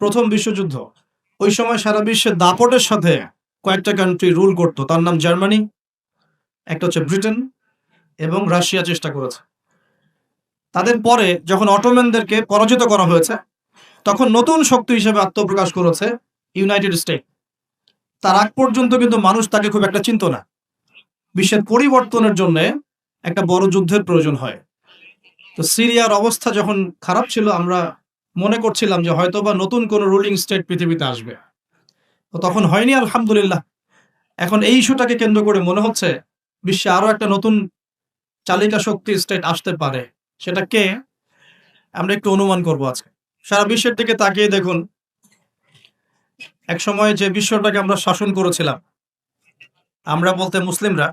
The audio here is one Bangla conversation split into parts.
প্রথম বিশ্বযুদ্ধ, ওই সময় সারা বিশ্বে দাপটের সাথে কয়েকটা কান্ট্রি রুল করতো। তার নাম জার্মানি, একটা হচ্ছে ব্রিটেন এবং রাশিয়া চেষ্টা করেছে। তাদের পরে যখন অটোম্যানদেরকে পরাজিত করা হয়েছে, তখন নতুন শক্তি হিসেবে আত্মপ্রকাশ করেছে ইউনাইটেড স্টেট। তার আগ পর্যন্ত কিন্তু মানুষ তাকে খুব একটা চিনত না। বিশ্বের পরিবর্তনের জন্য একটা বড় যুদ্ধের প্রয়োজন হয়। তো সিরিয়ার অবস্থা যখন খারাপ ছিল, আমরা মনে করছিলাম যে হয়তোবা নতুন কোন রুলিং স্টেট পৃথিবীতে আসবে। তো তখন হয়নি, আলহামদুলিল্লাহ। এখন এই ইস্যুটাকে কেন্দ্র করে মনে হচ্ছে বিশ্বে আরো একটা নতুন চালিকা শক্তি স্টেট আসতে পারে। সেটা কে, আমরা একটু অনুমান করব আজকে। সারা বিশ্বের দিকে তাকিয়ে দেখুন, এক সময় যে বিশ্বটাকে আমরা শাসন করেছিলাম, আমরা বলতে মুসলিমরা,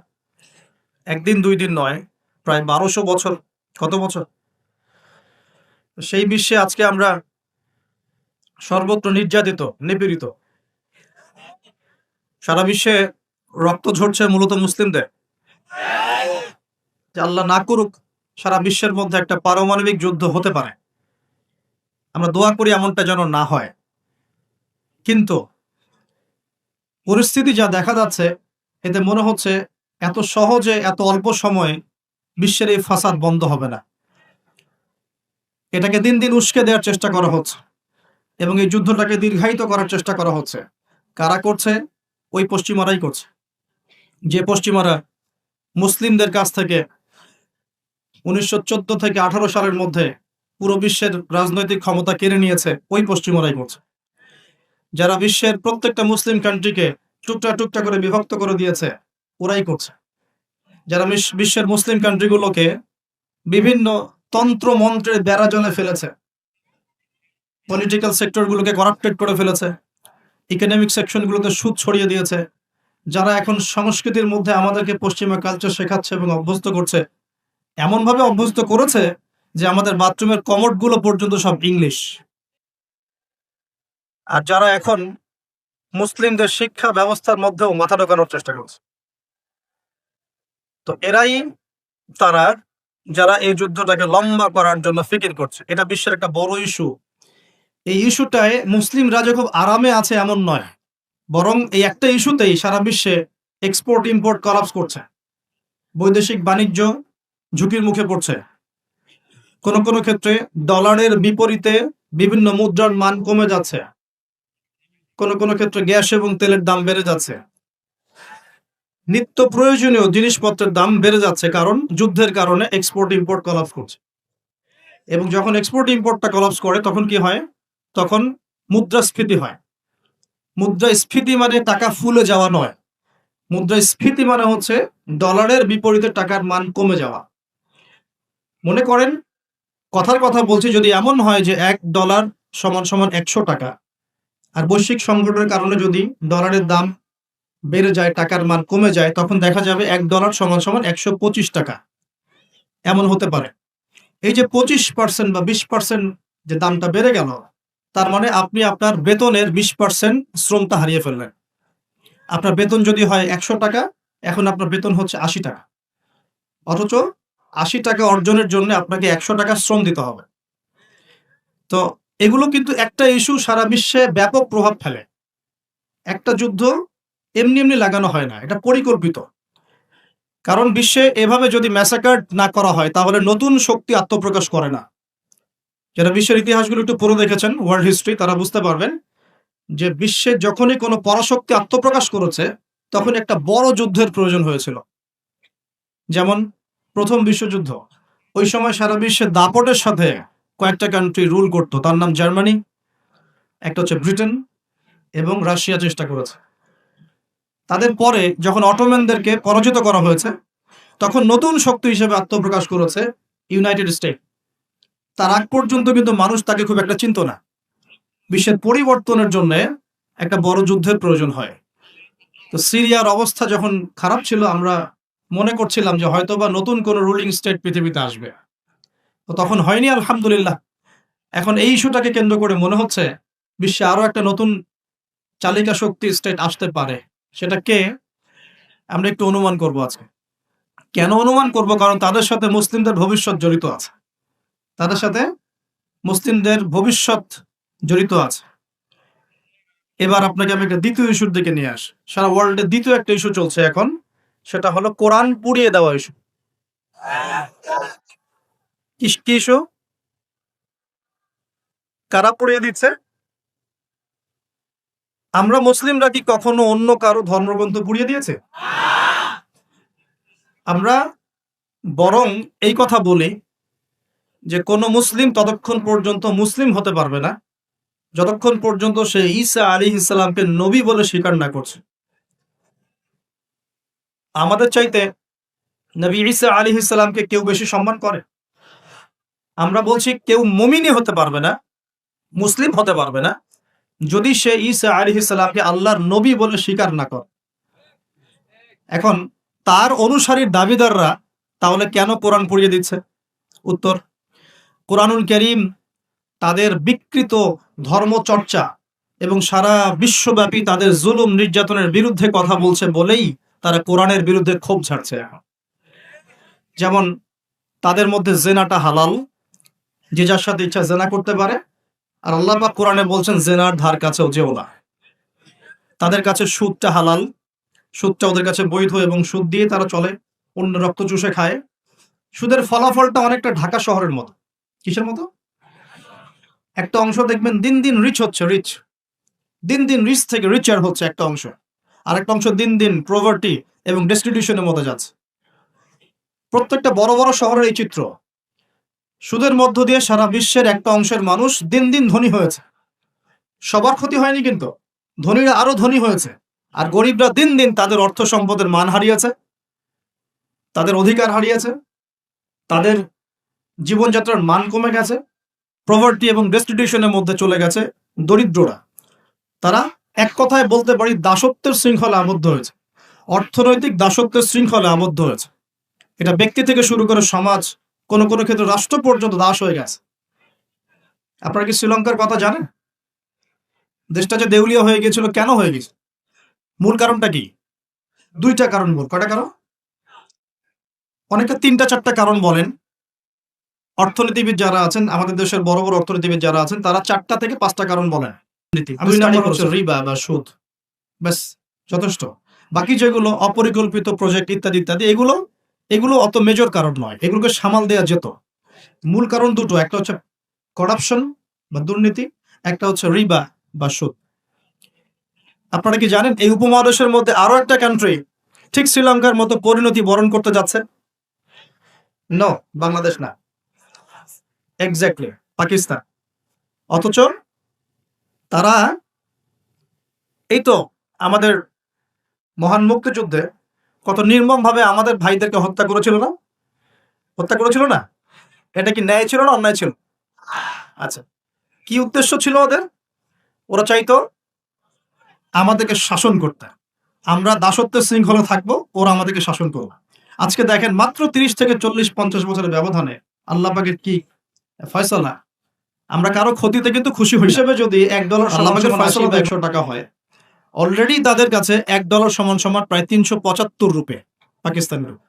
একদিন দুই দিন নয়, প্রায় 1200 বছর, কত বছর, সেই বিশ্বে আজকে আমরা সর্বত্র নির্যাতিত, নিপীড়িত। সারা বিশ্বে রক্ত ঝরছে মূলত মুসলিমদের। যে আল্লাহ না করুক সারা বিশ্বের মধ্যে একটা পারমাণবিক যুদ্ধ হতে পারে, আমরা দোয়া করি এমনটা যেন না হয়। কিন্তু পরিস্থিতি যা দেখা যাচ্ছে, এতে মনে হচ্ছে এত সহজে, এত অল্প সময়ে বিশ্বের এই ফাসাদ বন্ধ হবে না। এটাকে দিন দিন উস্কে দেওয়ার চেষ্টা করা হচ্ছে এবং এই যুদ্ধটাকে দীর্ঘায়িত করার চেষ্টা করা হচ্ছে। কারা করছে? ওই পশ্চিমারাই করছে। যে পশ্চিমারা মুসলিমদের কাছ থেকে 1914 থেকে 18 সালের মধ্যে পুরো বিশ্বের রাজনৈতিক ক্ষমতা কেড়ে নিয়েছে, ওই পশ্চিমারাই করছে। যারা বিশ্বের প্রত্যেকটা মুসলিম কান্ট্রিকে টুকটা টুকটা করে বিভক্ত করে দিয়েছে, ওরাই করছে। যারা বিশ্বের মুসলিম কান্ট্রিগুলোকে বিভিন্ন তন্ত্র মন্ত্রের বেড়া জলে ফেলেছে, পলিটিক্যাল সেক্টরগুলোকে করাপ্টেড করে ফেলেছে, ইকোনমিক সেকশনগুলোতে সুদ ছড়িয়ে দিয়েছে, যারা এখন সংস্কৃতির মধ্যে আমাদেরকে পশ্চিমা কালচার শেখাচ্ছে এবং অভ্যস্ত করছে, এমনভাবে অভ্যস্ত করেছে যে আমাদের বাথরুমের কমোডগুলো পর্যন্ত সব ইংলিশ। আর যারা এখন মুসলিমদের শিক্ষা ব্যবস্থার মধ্যেও মাথা ঢোকানোর চেষ্টা করছে, তো এরাই তারা যারা এই যুদ্ধটাকে লম্বা করার জন্য ফিকির করছে। এটা বিশ্বের একটা বড় ইস্যু। এই ইস্যুটায় মুসলিমরা যে খুব আরামে আছে এমন নয়, বরং এই একটা ইস্যুতেই সারা বিশ্বে এক্সপোর্ট ইম্পোর্ট কলাপস করছে, বৈদেশিক বাণিজ্য ঝুঁকির মুখে পড়ছে। কোন কোন ক্ষেত্রে ডলারের বিপরীতে বিভিন্ন মুদ্রার মান কমে যাচ্ছে, কোন কোন ক্ষেত্রে গ্যাস এবং তেলের দাম বেড়ে যাচ্ছে, নিত্য প্রয়োজনীয় জিনিসপত্রের দাম বেড়ে যাচ্ছে, কারণ যুদ্ধের কারণে এক্সপোর্ট ইম্পোর্ট কলাপস করছে। এবং যখন এক্সপোর্ট ইম্পোর্টটা কলাপস করে, তখন কি হয়? তখন মুদ্রাস্ফীতি হয়। মুদ্রাস্ফীতি মানে টাকা ফুলে যাওয়া নয়, মুদ্রাস্ফীতি মানে হচ্ছে ডলারের বিপরীতে টাকার মান কমে যাওয়া। মনে করেন, কথার কথা বলছি, যদি এমন হয় যে $1 সমান সমান 100 টাকা, আর বৈশ্বিক সংকটের কারণে যদি ডলারের দাম বেড়ে যায়, টাকার মান কমে যায়, তখন দেখা যাবে $1 সমান সমান 125 টাকা। এমন হতে পারে। এই যে 25% বা 20% যে দামটা বেড়ে গেল, তার মানে আপনি আপনার বেতনের 20% শ্রমটা হারিয়ে ফেললেন। আপনার বেতন যদি হয় 100 টাকা, এখন আপনার বেতন হচ্ছে 80 টাকা। অথচ 80 টাকা অর্জনের জন্য আপনাকে 100 টাকা শ্রম দিতে হবে। তো এগুলো কিন্তু একটা ইস্যু সারা বিশ্বে ব্যাপক প্রভাব ফেলে। একটা যুদ্ধ এমনি এমনি লাগানো হয় না, এটা পরিকল্পিত। কারণ বিশ্বে এভাবে যদি ম্যাসাকার না করা হয়, তাহলে নতুন শক্তি আত্মপ্রকাশ করে না। যারা বিশ্বের ইতিহাসগুলো একটু পড়ে দেখেছেন, ওয়ার্ল্ড হিস্ট্রি, তারা বুঝতে পারবেন যে বিশ্বে যখনই কোনো পরাশক্তি আত্মপ্রকাশ করেছে, তখন একটা বড় যুদ্ধের প্রয়োজন হয়েছিল। যেমন প্রথম বিশ্বযুদ্ধ, ওই সময় সারা বিশ্বে দাপটের সাথে কয়েকটা কান্ট্রি রুল করতো। তার নাম জার্মানি, একটা হচ্ছে ব্রিটেন এবং রাশিয়া চেষ্টা করেছে। তাদের পরে যখন অটোম্যানদেরকে পরাজিত করা হয়েছে, তখন নতুন শক্তি হিসেবে আত্মপ্রকাশ করেছে ইউনাইটেড স্টেট। তার আগ পর্যন্ত কিন্তু মানুষ তাকে খুব একটা চিনত না। বিশ্বের পরিবর্তনের জন্য একটা বড় যুদ্ধের প্রয়োজন হয়। তো সিরিয়ার অবস্থা যখন খারাপ ছিল, আমরা মনে করছিলাম যে হয়তোবা নতুন কোন রুলিং স্টেট পৃথিবীতে আসবে। তো তখন হয়নি, আলহামদুলিল্লাহ। এখন এই ইস্যুটাকে কেন্দ্র করে মনে হচ্ছে বিশ্বে আরো একটা নতুন চালিকা শক্তি স্টেট আসতে পারে। সেটা কে, আমরা একটু অনুমান করব আজকে। কেন অনুমান করব? কারণ তাদের সাথে মুসলিমদের ভবিষ্যৎ জড়িত আছে, তাদের সাথে মুসলিমদের ভবিষ্যৎ জড়িত আছে। এবার আপনাকে আমি একটা দ্বিতীয় ইস্যুর দিকে নিয়ে আসি। সারা ওয়ার্ল্ডে দ্বিতীয় একটা ইস্যু চলছে এখন, সেটা হলো কোরআন পুড়িয়ে দেওয়া ইস্যু। কি ইস্যু? কারা পুড়িয়ে দিচ্ছে? আমরা মুসলিমরা কি কখনো অন্য কারো ধর্মগ্রন্থ পুড়িয়ে দিয়েছে? আমরা বরং এই কথা বলি যে কোনো মুসলিম ততক্ষণ পর্যন্ত মুসলিম হতে পারবে না যতক্ষণ পর্যন্ত সে ঈসা আলাইহিস সালামকে নবী বলে স্বীকার না করছে। আমাদের চাইতে নবী ঈসা আলাইহিস সালামকে কেউ বেশি সম্মান করে? আমরা বলছি কেউ মুমিনই হতে পারবে না, মুসলিম হতে পারবে না যদি সে ঈসা আলাইহিস সালামকে আল্লাহর নবী বলে স্বীকার না করে। এখন তার অনুসারীর দাবিদাররা তাহলে কেন কোরআন পড়িয়ে দিচ্ছে? উত্তর, কোরআনুল কারীম তাদের বিকৃত ধর্মচর্চা এবং সারা বিশ্বব্যাপী তাদের জুলুম নির্যাতনের বিরুদ্ধে কথা বলছে বলেই তারা কোরআনের বিরুদ্ধে ক্ষোভ ঝাড়ছে। এখন যেমন তাদের মধ্যে জেনাটা হালাল, যে যার সাথে ইচ্ছা জেনা করতে পারে, আর আল্লাহ পাক কোরআনে বলছেন জেনার ধার কাছেও যেও না। তাদের কাছে সুদটা হালাল, সুদটা ওদের কাছে বৈধ এবং সুদ দিয়ে তারা চলে, অন্য রক্ত চুষে খায়। সুদের ফলাফলটা অনেকটা ঢাকা শহরের মতো। কিসের মতো? একটা অংশ দেখবেন দিন দিন রিচ হচ্ছে, দিন দিন রিচ থেকে রিচার হচ্ছে একটা অংশ, আর একটা অংশ দিন দিন প্রভার্টি এবং ডেস্টিটিউশনের মধ্যে যাচ্ছে। প্রত্যেকটা বড় বড় শহরের এই চিত্র। সুদের মধ্য দিয়ে সারা বিশ্বের একটা অংশের মানুষ দিন দিন ধনী হয়েছে। সবার ক্ষতি হয়নি, কিন্তু ধনীরা আরো ধনী হয়েছে, আর গরিবরা দিন দিন তাদের অর্থ সম্পদের মান হারিয়েছে, তাদের অধিকার হারিয়েছে, তাদের জীবনযাত্রার মান কমে গেছে, প্রভার্টি এবং ডেস্টিটিউশনের মধ্যে চলে গেছে দরিদ্ররা। তারা এক কথায় বলতে পারি দাসত্বের শৃঙ্খলা আবদ্ধ হয়েছে, অর্থনৈতিক দাসত্বের শৃঙ্খলা আবদ্ধ হয়েছে। এটা ব্যক্তি থেকে শুরু করে সমাজ, কোনো কোনো ক্ষেত্রে রাষ্ট্র পর্যন্ত দাস হয়ে গেছে। আপনারা কি শ্রীলঙ্কার কথা জানেন? দেশটা যে দেউলিয়া হয়ে গেছিল, কেন হয়ে গেছে? মূল কারণটা কি? দুইটা কারণ। বল, কয়টা কারণ? অনেকে তিনটা চারটা কারণ বলেন। অর্থনীতিবিদ যারা আছেন, আমাদের দেশের বড় বড় অর্থনীতিবিদ যারা আছেন, তারা 4টা থেকে 5টা কারণ বলেন। দুই নম্বর হচ্ছে রিবা বা সুদ, ব্যাস যথেষ্ট। বাকি যেগুলো অপরিকল্পিত প্রজেক্ট ইত্যাদি ইত্যাদি, এগুলো অত মেজর কারণ নয়, এগুলোকে সামাল দেওয়া যেত। মূল কারণ দুটো, একটা হচ্ছে করাপশন বা দুর্নীতি, একটা হচ্ছে রিবা বা সুদ। আপনারা কি জানেন এই উপমহাদেশের মধ্যে আরো একটা কান্ট্রি ঠিক শ্রীলঙ্কার মতো পরিণতি বরণ করতে যাচ্ছে? নো, বাংলাদেশ না, এক্স্যাক্টলি পাকিস্তান। অথচ তারা এই তো আমাদের মহান মুক্তিযুদ্ধে কত নির্মম ভাবে আমাদের ভাইদেরকে হত্যা করেছিল না? এটা কি ন্যায় ছিল না অন্যায় ছিল? আচ্ছা, কি উদ্দেশ্য ছিল ওদের? ওরা চাইতো আমাদেরকে শাসন করতে, আমরা দাসত্বের শৃঙ্খলা থাকবো, ওরা আমাদেরকে শাসন করবে। আজকে দেখেন মাত্র 30 থেকে 40-50 বছরের ব্যবধানে আল্লাহ পাকের কি ফয়সালা। আমরা কারো ক্ষতিতে কিন্তু খুশি হই। হিসেবে যদি $1 100 টাকা হয়, অলরেডি তাদের কাছে $1 সমান সমান প্রায় 375 রুপে পাকিস্তানি রুপি,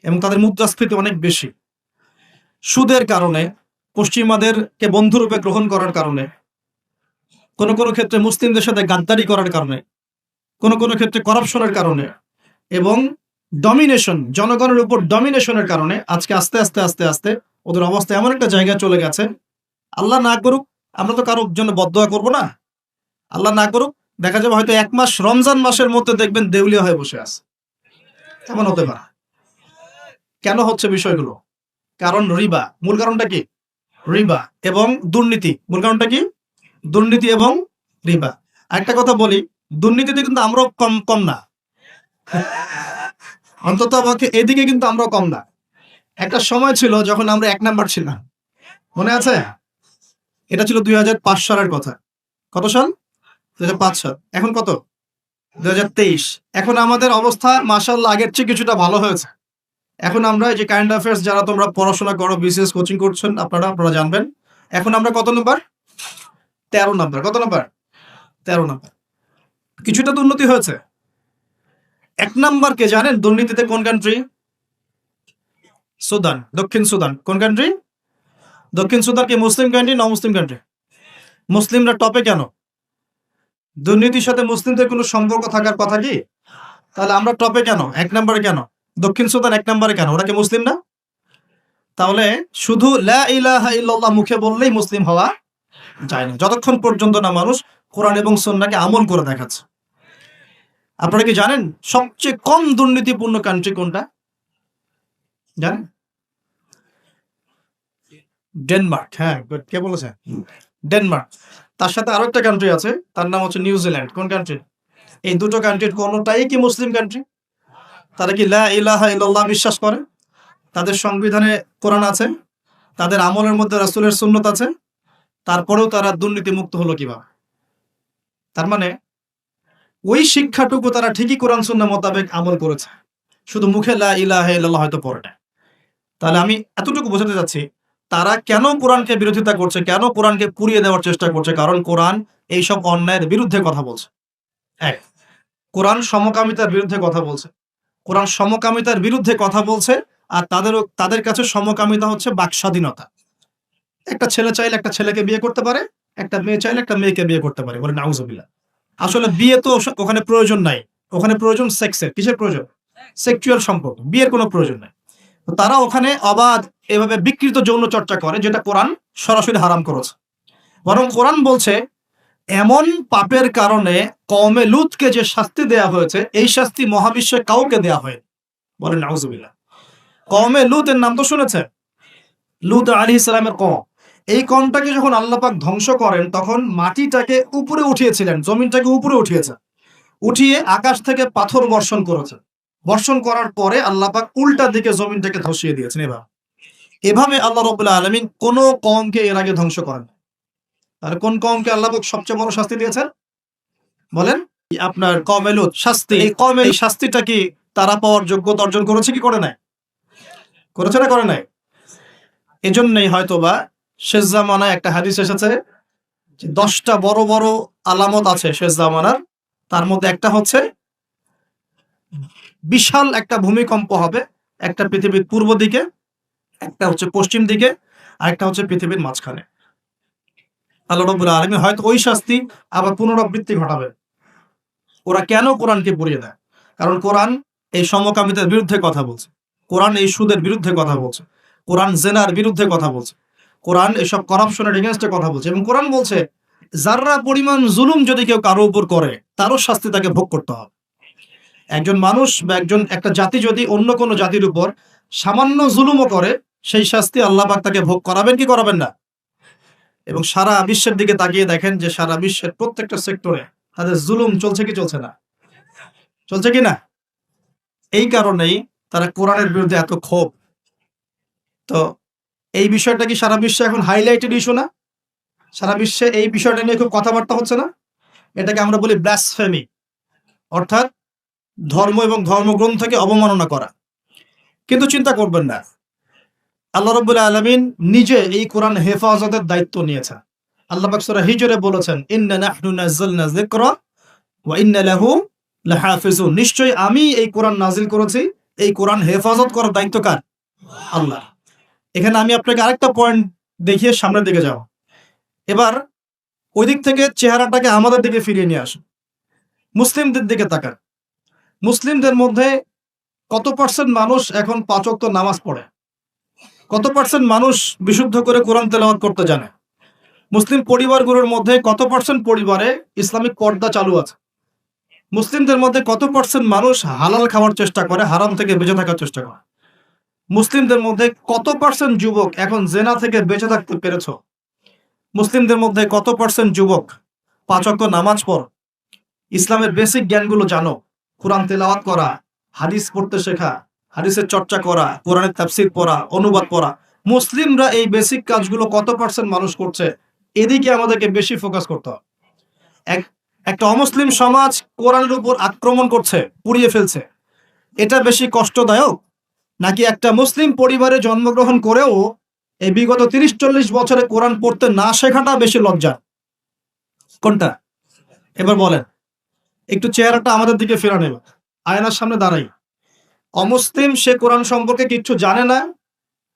এবং তাদের মুদ্রাস্ফীতি অনেক বেশি। সুদের কারণে, পশ্চিমাদেরকে বন্ধুরূপে গ্রহণ করার কারণে, কোনো কোনো ক্ষেত্রে মুসলিমদের সাথে গাদ্দারি করার কারণে, কোনো কোনো ক্ষেত্রে করাপশনের কারণে এবং ডমিনেশন, জনগণের উপর ডমিনেশনের কারণে আজকে আস্তে আস্তে আস্তে আস্তে ওদের অবস্থা এমন একটা জায়গায় চলে গেছে। আল্লাহ না করুক, আমরা তো কারোর জন্য বদদোয়া করবো না, আল্লাহ না করুক, দেখা যাবে হয়তো 1 মাস রমজান মাসের মধ্যে দেখবেন দেউলিয়া হয়ে বসে আছে। এমন হতে পারে। কেন হচ্ছে বিষয়গুলো? কারণ রিবা। মূল কারণটা কি? রিবা এবং দুর্নীতি। মূল কারণটা কি? দুর্নীতি এবং রিবা। আরেকটা কথা বলি, দুর্নীতিতে কিন্তু আমরাও কম না, অন্তত আমাকে এদিকে কিন্তু আমরাও কম না। একটা সময় ছিল যখন আমরা 1 নাম্বার ছিলাম, মনে আছে? এটা ছিল 2005 সালের কথা। কত সাল? 2005 সাল। এখন কত? 2023। এখন আমাদের অবস্থা মাশাআল্লাহ আগের চেয়ে কিছুটা ভালো হয়েছে। এখন আমরা এই যে কারেন্ট অ্যাফেয়ার্স, যারা তোমরা পড়াশোনা করো, বিসিএস কোচিং করছেন, আপনারা জানবেন এখন আমরা কত নাম্বার? 13 নাম্বার। কত নাম্বার? 13 নাম্বার। কিছুটা তো উন্নতি হয়েছে। 1 নাম্বার কে জানেন দুর্নীতিতে? কোন কান্ট্রি? সুদান, দক্ষিণ সুদান। কোন কান্ট্রি? দক্ষিণ সুদান কি মুসলিম কান্ট্রি না মুসলিম কান্ট্রি? মুসলিমরা টপে কেন? দুর্নীতির সাথে মুসলিমদের কোনো সম্পর্ক থাকার কথা কি? তাহলে আমরা টপে কেন, 1 নম্বরে কেন? দক্ষিণ সুদান 1 নম্বরে কেন? ওরা কি মুসলিম না? তাহলে শুধু লা ইলাহা ইল্লাল্লাহ মুখে বললেই মুসলিম হওয়া যায় না, যতক্ষণ পর্যন্ত না মানুষ কোরআন এবং সুন্নাহকে আমল করে দেখাচ্ছে। আপনারা কি জানেন সবচেয়ে কম দুর্নীতিপূর্ণ কান্ট্রি কোনটা? জানেন? ডেনমার্ক। হ্যাঁ, গুড। কে বলেছে? ডেনমার্ক। তার সাথে আরো একটা কান্ট্রি আছে, তার নাম হচ্ছে নিউজিল্যান্ড। কোন কান্ট্রি? এই দুটো কান্ট্রির কোনটাই কি মুসলিম কান্ট্রি? তারা কি লা ইলাহা ইল্লাল্লাহ বিশ্বাস করে? তাদের সংবিধানে কোরআন আছে, তাদের আমলের মধ্যে রাসূলের সুন্নত আছে, তারপরেও তারা দুর্নীতিমুক্ত হলো কিভাবে? তার মানে ওই শিক্ষাটুকু তারা ঠিকই কোরআন সুন্নাহ মোতাবেক আমল করেছে, শুধু মুখে লা ইলাহা ইল্লাল্লাহ হয়তো পড়ে না। তাহলে আমি এতটুকু বোঝাতে চাচ্ছি, তারা কেন কোরআনকে বিরোধিতা করছে, কেন কোরআনকে পুড়িয়ে দেওয়ার চেষ্টা করছে? কারণ কোরআন এইসব অন্যায়ের বিরুদ্ধে কথা বলছে। এক, কোরআন সমকামিতার বিরুদ্ধে কথা বলছে। কোরআন সমকামিতার বিরুদ্ধে কথা বলছে, আর তাদের কাছে সমকামিতা হচ্ছে বাকস্বাধীনতা। একটা ছেলে চাইলে একটা ছেলেকে বিয়ে করতে পারে, একটা মেয়ে চাইলে একটা মেয়েকে বিয়ে করতে পারে। বলে নাউজুবিল্লাহ। আসলে বিয়ে তো ওখানে প্রয়োজন নাই, ওখানে প্রয়োজন সেক্সের। কিসের প্রয়োজন? সেক্সুয়াল সম্পর্ক, বিয়ের কোনো প্রয়োজন নাই। তো তারা ওখানে অবাধ এভাবে বিকৃত যৌন চর্চা করে, যেটা কোরআন সরাসরি হারাম করেছে। বরং কোরআন বলছে এমন পাপের কারণে কওমে লূতকে যে শাস্তি দেয়া হয়েছে, এই শাস্তি মহাবিশ্বে কাউকে দেয়া হয়। বলেন নাউজুবিল্লাহ। কওমে লূতের নাম তো শুনেছেন? লূত আলাইহিস সালামের কওম। এই কওমটাকে যখন আল্লাহ পাক ধ্বংস করেন, তখন মাটিটাকে উপরে উঠিয়েছিলেন, জমিনটাকে উপরে উঠিয়েছে, উঠিয়ে আকাশ থেকে পাথর বর্ষণ করেছে। বর্ষণ করার পরে আল্লাহ পাক উল্টা দিকে জমিনটাকে ধসিয়ে দিয়েছেন। এভাবে আল্লাহ রাব্বুল আলামিন কোন কওমকে এর আগে ধ্বংস করেন। আর কোন কওমকে আল্লাহ পাক সবচেয়ে বড় শাস্তি দিয়েছেন? বলেন? আপনার কওমে লূত। শাস্তি। এই শাস্তিটা কি তারা পাওয়ার যোগ্যতা অর্জন করেছে কি করে নাই? করেছে না করে নাই? এজন্যই হয়তোবা শেষ জামানায় একটা হাদিস এসেছে যে 10টা বড় বড় আলামত আছে শেষ জামানার। তার মধ্যে একটা হচ্ছে বিশাল একটা ভূমিকম্প হবে, একটা পৃথিবীর পূর্ব দিকে, একটা হচ্ছে পশ্চিম দিকে, আর একটা হচ্ছে পৃথিবীর মাঝখানে। আল্লাহ রাব্বুল আলামিন হয়তো ওই শাস্তি আবার পুনরাবৃত্তি ঘটাবে। ওরা কেন কোরআনকে পুড়িয়ে দেয়? কারণ কোরআন এই সমকামিতার বিরুদ্ধে কথা বলছে, কোরআন এই সুদের বিরুদ্ধে কথা বলছে, কোরআন জেনার বিরুদ্ধে কথা বলছে, কোরআন এসব করাপশনের এগেইনস্টে কথা বলছে। এবং কোরআন বলছে যাররা পরিমাণ জুলুম যদি কেউ কারো উপর করে, তারও শাস্তি তাকে ভোগ করতে হবে। একজন মানুষ বা একটা জাতি যদি অন্য কোনো জাতির উপর সামান্য জুলুমও করে, সেই শাস্তি আল্লাহ পাক তাকে ভোগ করাবেন কি করাবেন না? এবং সারা বিশ্বের দিকে তাকিয়ে দেখেন যে সারা বিশ্বের প্রত্যেকটা সেক্টরে তাদের জুলুম চলছে কি চলছে না? চলছে কি না? এই কারণেই তারা কোরআনের বিরুদ্ধে এত ক্ষোভ। তো এই বিষয়টা কি সারা বিশ্বে এখন হাইলাইটেড ইস্যু না? সারা বিশ্বে এই বিষয়টা নিয়ে খুব কথাবার্তা হচ্ছে না? এটাকে আমরা বলি ব্লাসফেমি, অর্থাৎ ধর্ম এবং ধর্মগ্রন্থকে অবমাননা করা। কিন্তু চিন্তা করবেন না, আল্লাহ রাব্বুল আলামিন নিজে এই কোরআন হেফাজতের দায়িত্ব নিয়েছেন। আল্লাহ পাক সূরা হিজরে বলেছেন, ইন্না নাহনু নাযালনা যিকরা ওয়া ইন্না লাহু লাহাফিজুন। নিশ্চয়ই আমি এই কোরআন নাজিল করেছি, এই কোরআন হেফাজত করার দায়িত্ব কার? আল্লাহ। এখানে আমি আপনাকে আরেকটা পয়েন্ট দেখিয়ে সামনের দিকে যাব। এবার ওই দিক থেকে চেহারাটাকে আমাদের দিকে ফিরিয়ে নিয়ে আসুন। মুসলিমদের দিকে তাকান। মুসলিমদের মধ্যে কত পার্সেন্ট মানুষ এখন 5 ওয়াক্ত নামাজ পড়ে? কত পার্সেন্ট মানুষ বিশুদ্ধ করে কোরআন তেলাওয়াত করতে জানে? মুসলিম পরিবারগুলোর মধ্যে কত পার্সেন্ট পরিবারে ইসলামিক পর্দা চালু আছে? মুসলিমদের মধ্যে কত পার্সেন্ট মানুষ হালাল খাওয়ার চেষ্টা করে, হারাম থেকে বেঁচে থাকার চেষ্টা করে? মুসলিমদের মধ্যে কত পার্সেন্ট যুবক এখন জেনা থেকে বেঁচে থাকতে পেরেছ? মুসলিমদের মধ্যে কত পার্সেন্ট যুবক 5 ওয়াক্ত নামাজ পড়, ইসলামের বেসিক জ্ঞানগুলো জানো, কোরআন তেলাওয়াত করা, হাদিস পড়তে শেখা, হাদিসের চর্চা করা, কোরআনের তাফসীর পড়া, অনুবাদ পড়া? মুসলিমরা এই বেসিক কাজগুলো কত পার্সেন্ট মানুষ করছে? এদিকে আমাদেরকে বেশি ফোকাস করতে হবে। একটা অমুসলিম সমাজ কোরআনের উপর আক্রমণ করছে, পুড়িয়ে ফেলছে, এটা বেশি কষ্টদায়ক নাকি একটা মুসলিম পরিবারে জন্মগ্রহণ করেও এই বিগত 30-40 বছরে কোরআন পড়তে না শেখাটা বেশি লজ্জা? কোনটা? এবার বলেন। একটু চেহারাটা আমাদের দিকে ফেরা নেবে, আয়নার সামনে দাঁড়াই। অমুসলিম, সে কোরআন সম্পর্কে কিচ্ছু জানে না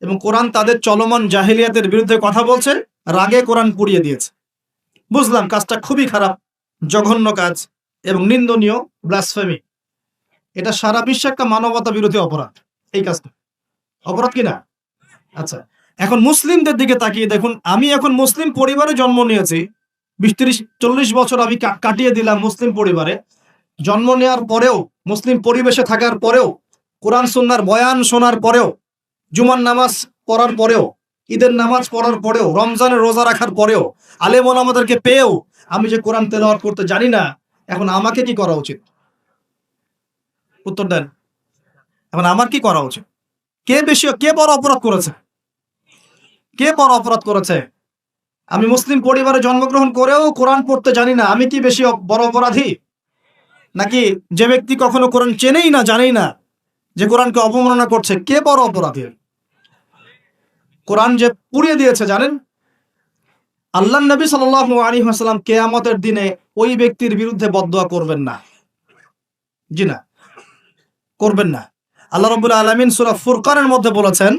এবং কোরআন তাদের চলমান জাহিলিয়াতের বিরুদ্ধে কথা বলছে, রাগে কোরআন পুড়িয়ে দিয়েছে। বুঝলাম কাজটা খুবই খারাপ, জঘন্য কাজ এবং নিন্দনীয় ব্লাসফেমি। এটা সারা বিশ্বে একটা মানবতা বিরোধী অপরাধ। এই কাজটা অপরাধ কিনা? আচ্ছা, এখন মুসলিমদের দিকে তাকিয়ে দেখুন। আমি এখন মুসলিম পরিবারে জন্ম নিয়েছি, 20-30-40 বছর আমি কাটিয়ে দিলাম মুসলিম পরিবারে। জন্ম নেওয়ার পরেও, মুসলিম পরিবেশে থাকার পরেও, কোরআন সুন্নাহর বয়ান শোনার পরেও, জুমার নামাজ পড়ার পরেও, ঈদের নামাজ পড়ার পরেও, রমজানের রোজা রাখার পরেও, আলেম ওলামাদেরকে পেয়েও আমি যে কোরআন তেলাওয়াত করতে জানি না, এখন আমাকে কি করা উচিত? উত্তর দেন। এখন আমার কি করা উচিত? কে বড় অপরাধ করেছে? কে বড় অপরাধ করেছে? আমি মুসলিম পরিবারে জন্মগ্রহণ করেও কোরআন পড়তে জানি না, আমি কি বেশি বড় অপরাধী? নাকি যে ব্যক্তি কখনো কোরআন চেনেই না, জানেই না, যে কোরআনকে অবমাননা করছে, কে বড় অপরাধী? কোরআন যে পুড়িয়ে দিয়েছে জানেন, আল্লাহ নবী সাল্লাল্লাহু আলাইহি ওয়াসাল্লাম কিয়ামতের দিনে ওই ব্যক্তির বিরুদ্ধে বদদোয়া করবেন না। জি না, করবেন না। আল্লাহ রাব্বুল আলামিন সূরা ফুরকানের মধ্যে বলেছেন